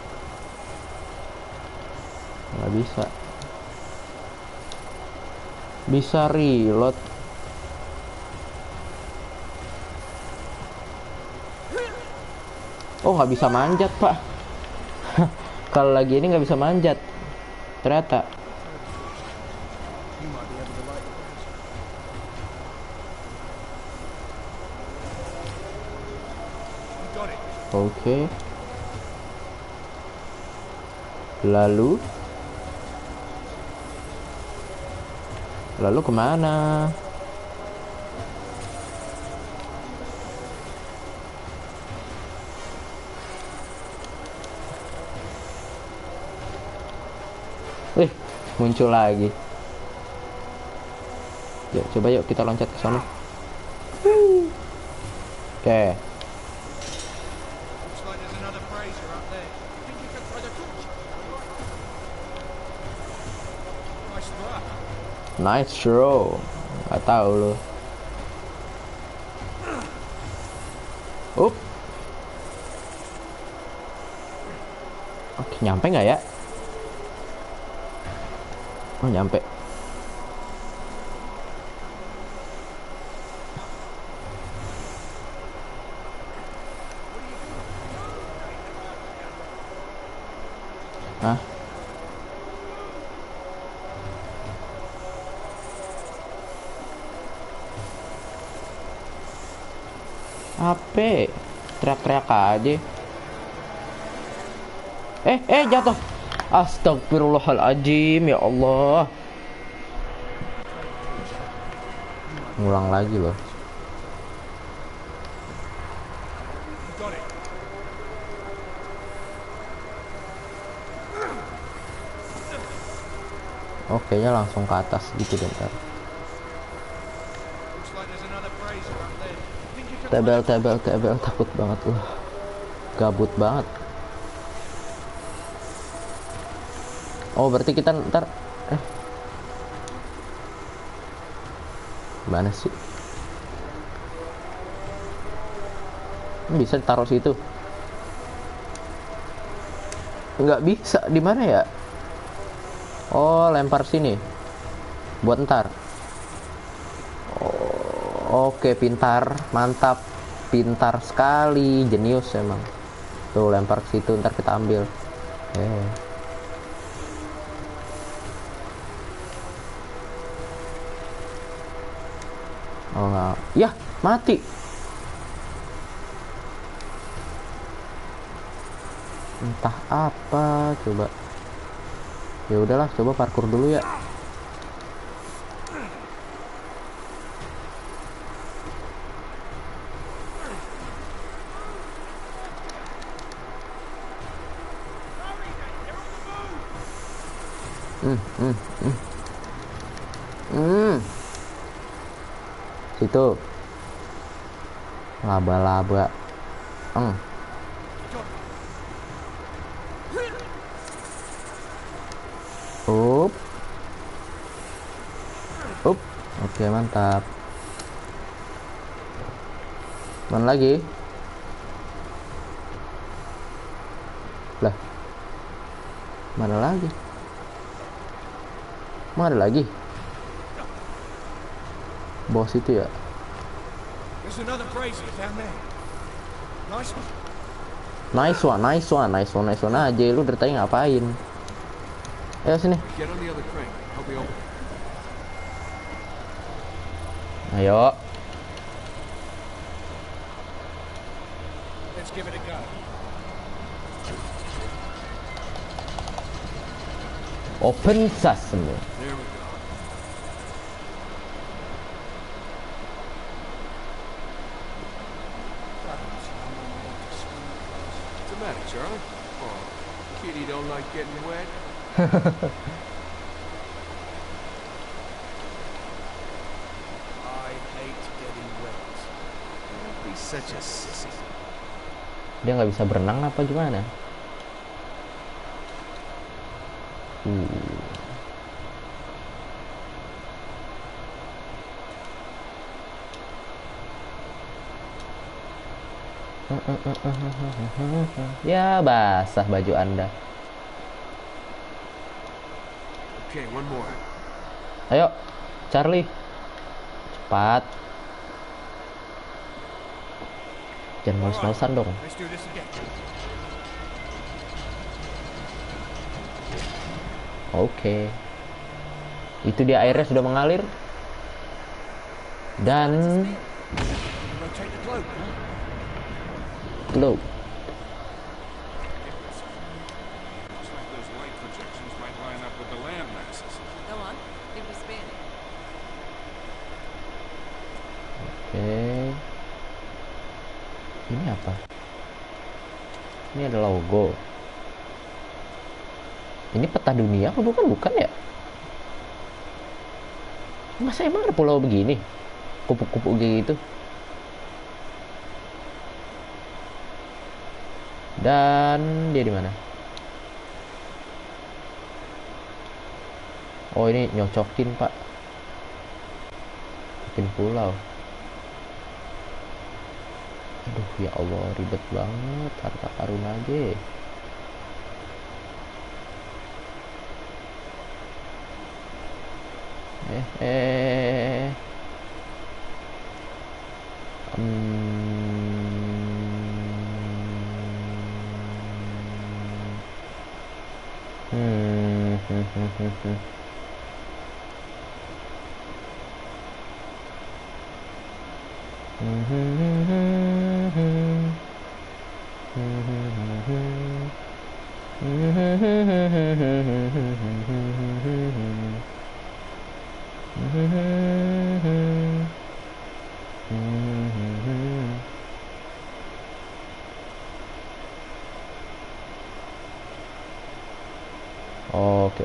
Nggak bisa. Bisa reload. Oh nggak bisa manjat pak. Kalau lagi ini nggak bisa manjat ternyata. You might be able to light the brazier. You got it. Oke. Lalu kemana? Muncul lagi. Yuk, coba yuk kita loncat ke sana. Oke. Looks like there's another brazier up there. Think you can throw the torch up there and light Nice throw. Nice throw. Gak tahu lo. Oke, nyampe nggak ya? Oh, nyampe. Hah? Apa? Teriak-teriak aja. Jatuh. Astagfirullahaladzim, ya Allah. Ngulang lagi loh. Got it. Oke, nya langsung ke atas gitu bentar. Looks like there's another brazier up there. Think you can Tebel, takut banget loh. Gabut banget. Oh, berarti kita ntar mana sih? Bisa taruh situ? Nggak bisa, di mana ya? Oh, lempar sini. Buat ntar. Oh, oke, pintar, mantap, pintar sekali, jenius emang. Tuh lempar ke situ, ntar kita ambil. Oh enggak. Yah, mati. Entah apa, coba. Ya udahlah, coba parkur dulu ya. Situ. Laba-laba. Oke, mantap. Mana lagi? Lah. Mana lagi? Mana lagi? Bos itu ya. There's another brazier down there. Nice one. Nice one aja. Lu dari tadi ngapain? Ayo sini. Get on the other crank. Help me open it. Ayo. Let's give it a go. Open sesame. There we go. What's the matter, Charlie? Oh, kitty don't like getting wet. I hate getting wet. Don't be such a sissy. Dia nggak bisa berenang apa gimana? Ya basah baju Anda. Okay, one more. Ayo, Charlie. Cepat. Jangan males-malesan dong. Let's do this again. Oke. Itu dia, airnya sudah mengalir. Dan Rotate the globe. glow. Looks like those light projections might line up with the land masses. Go on, give me spin. Oke. Ini apa? Ini ada logo. Ini peta dunia apa bukan? Bukan ya? Masa emang ada pulau begini? Kupu-kupu gitu. Dan dia di mana? Oh, ini nyocokin, Pak. Bikin pulau. Aduh, ya Allah, ribet banget. Harta karun aja.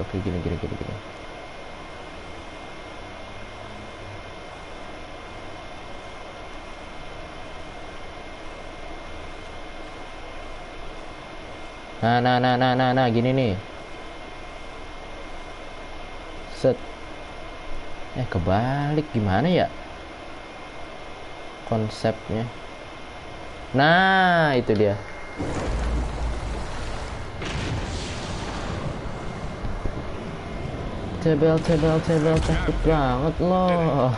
Oke, gini. Nah, gini nih. Set. Kebalik gimana ya? Konsepnya. Nah, itu dia. Tebel takut banget loh.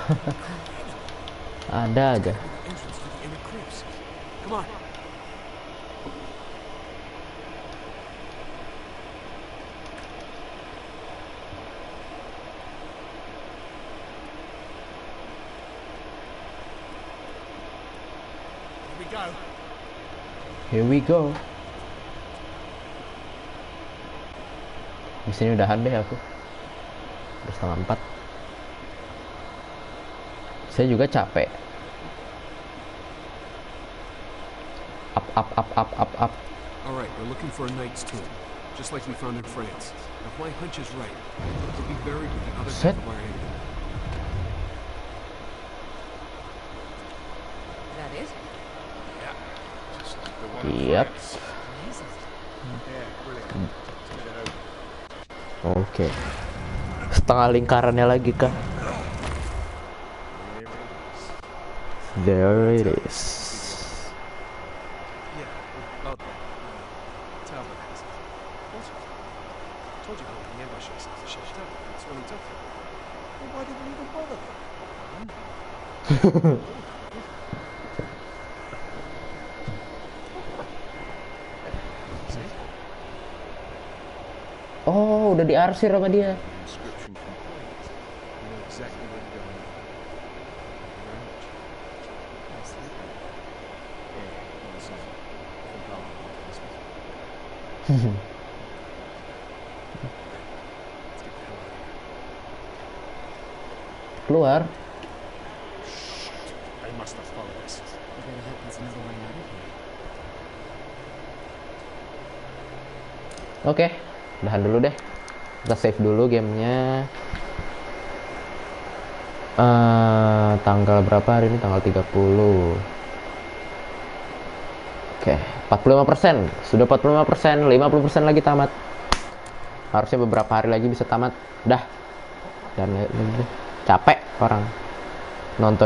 Ada aja. Entrance to the inner crypts. Come on. Here we go. Here we go. Di sini udahan deh aku. Udah 3:30. Saya juga capek. Up. All right, we're looking for a knight's tomb, just like we found in France. If my hunch is right, it'll be buried with the other Set. half of our enemy. Is that it? Yeah, just like the one in Yep. France. Amazing. Yeah, brilliant. Let's get it over. Oke. Setengah lingkarannya lagi kah? There it is. Yeah, about that. Talbot has it. Told you how the ambush is. Shut up. That's what he took. Well, why did we even bother then? See? Oh, udah diarsir sama dia. Inscription complete. You know exactly where to go now. Thank you very much. Nice to meet you. Yeah, well, it's not. I think I'll this one. Let's get the hell out of here. Keluar. They must have followed us. You better hope there's another way out of here. Oke, udahan dulu deh. Kita save dulu gamenya. Tanggal berapa hari ini? Tanggal 30. Oke, 45%. Sudah 45%, 50% lagi tamat. Harusnya beberapa hari lagi bisa tamat. Dah. Dan capek orang nonton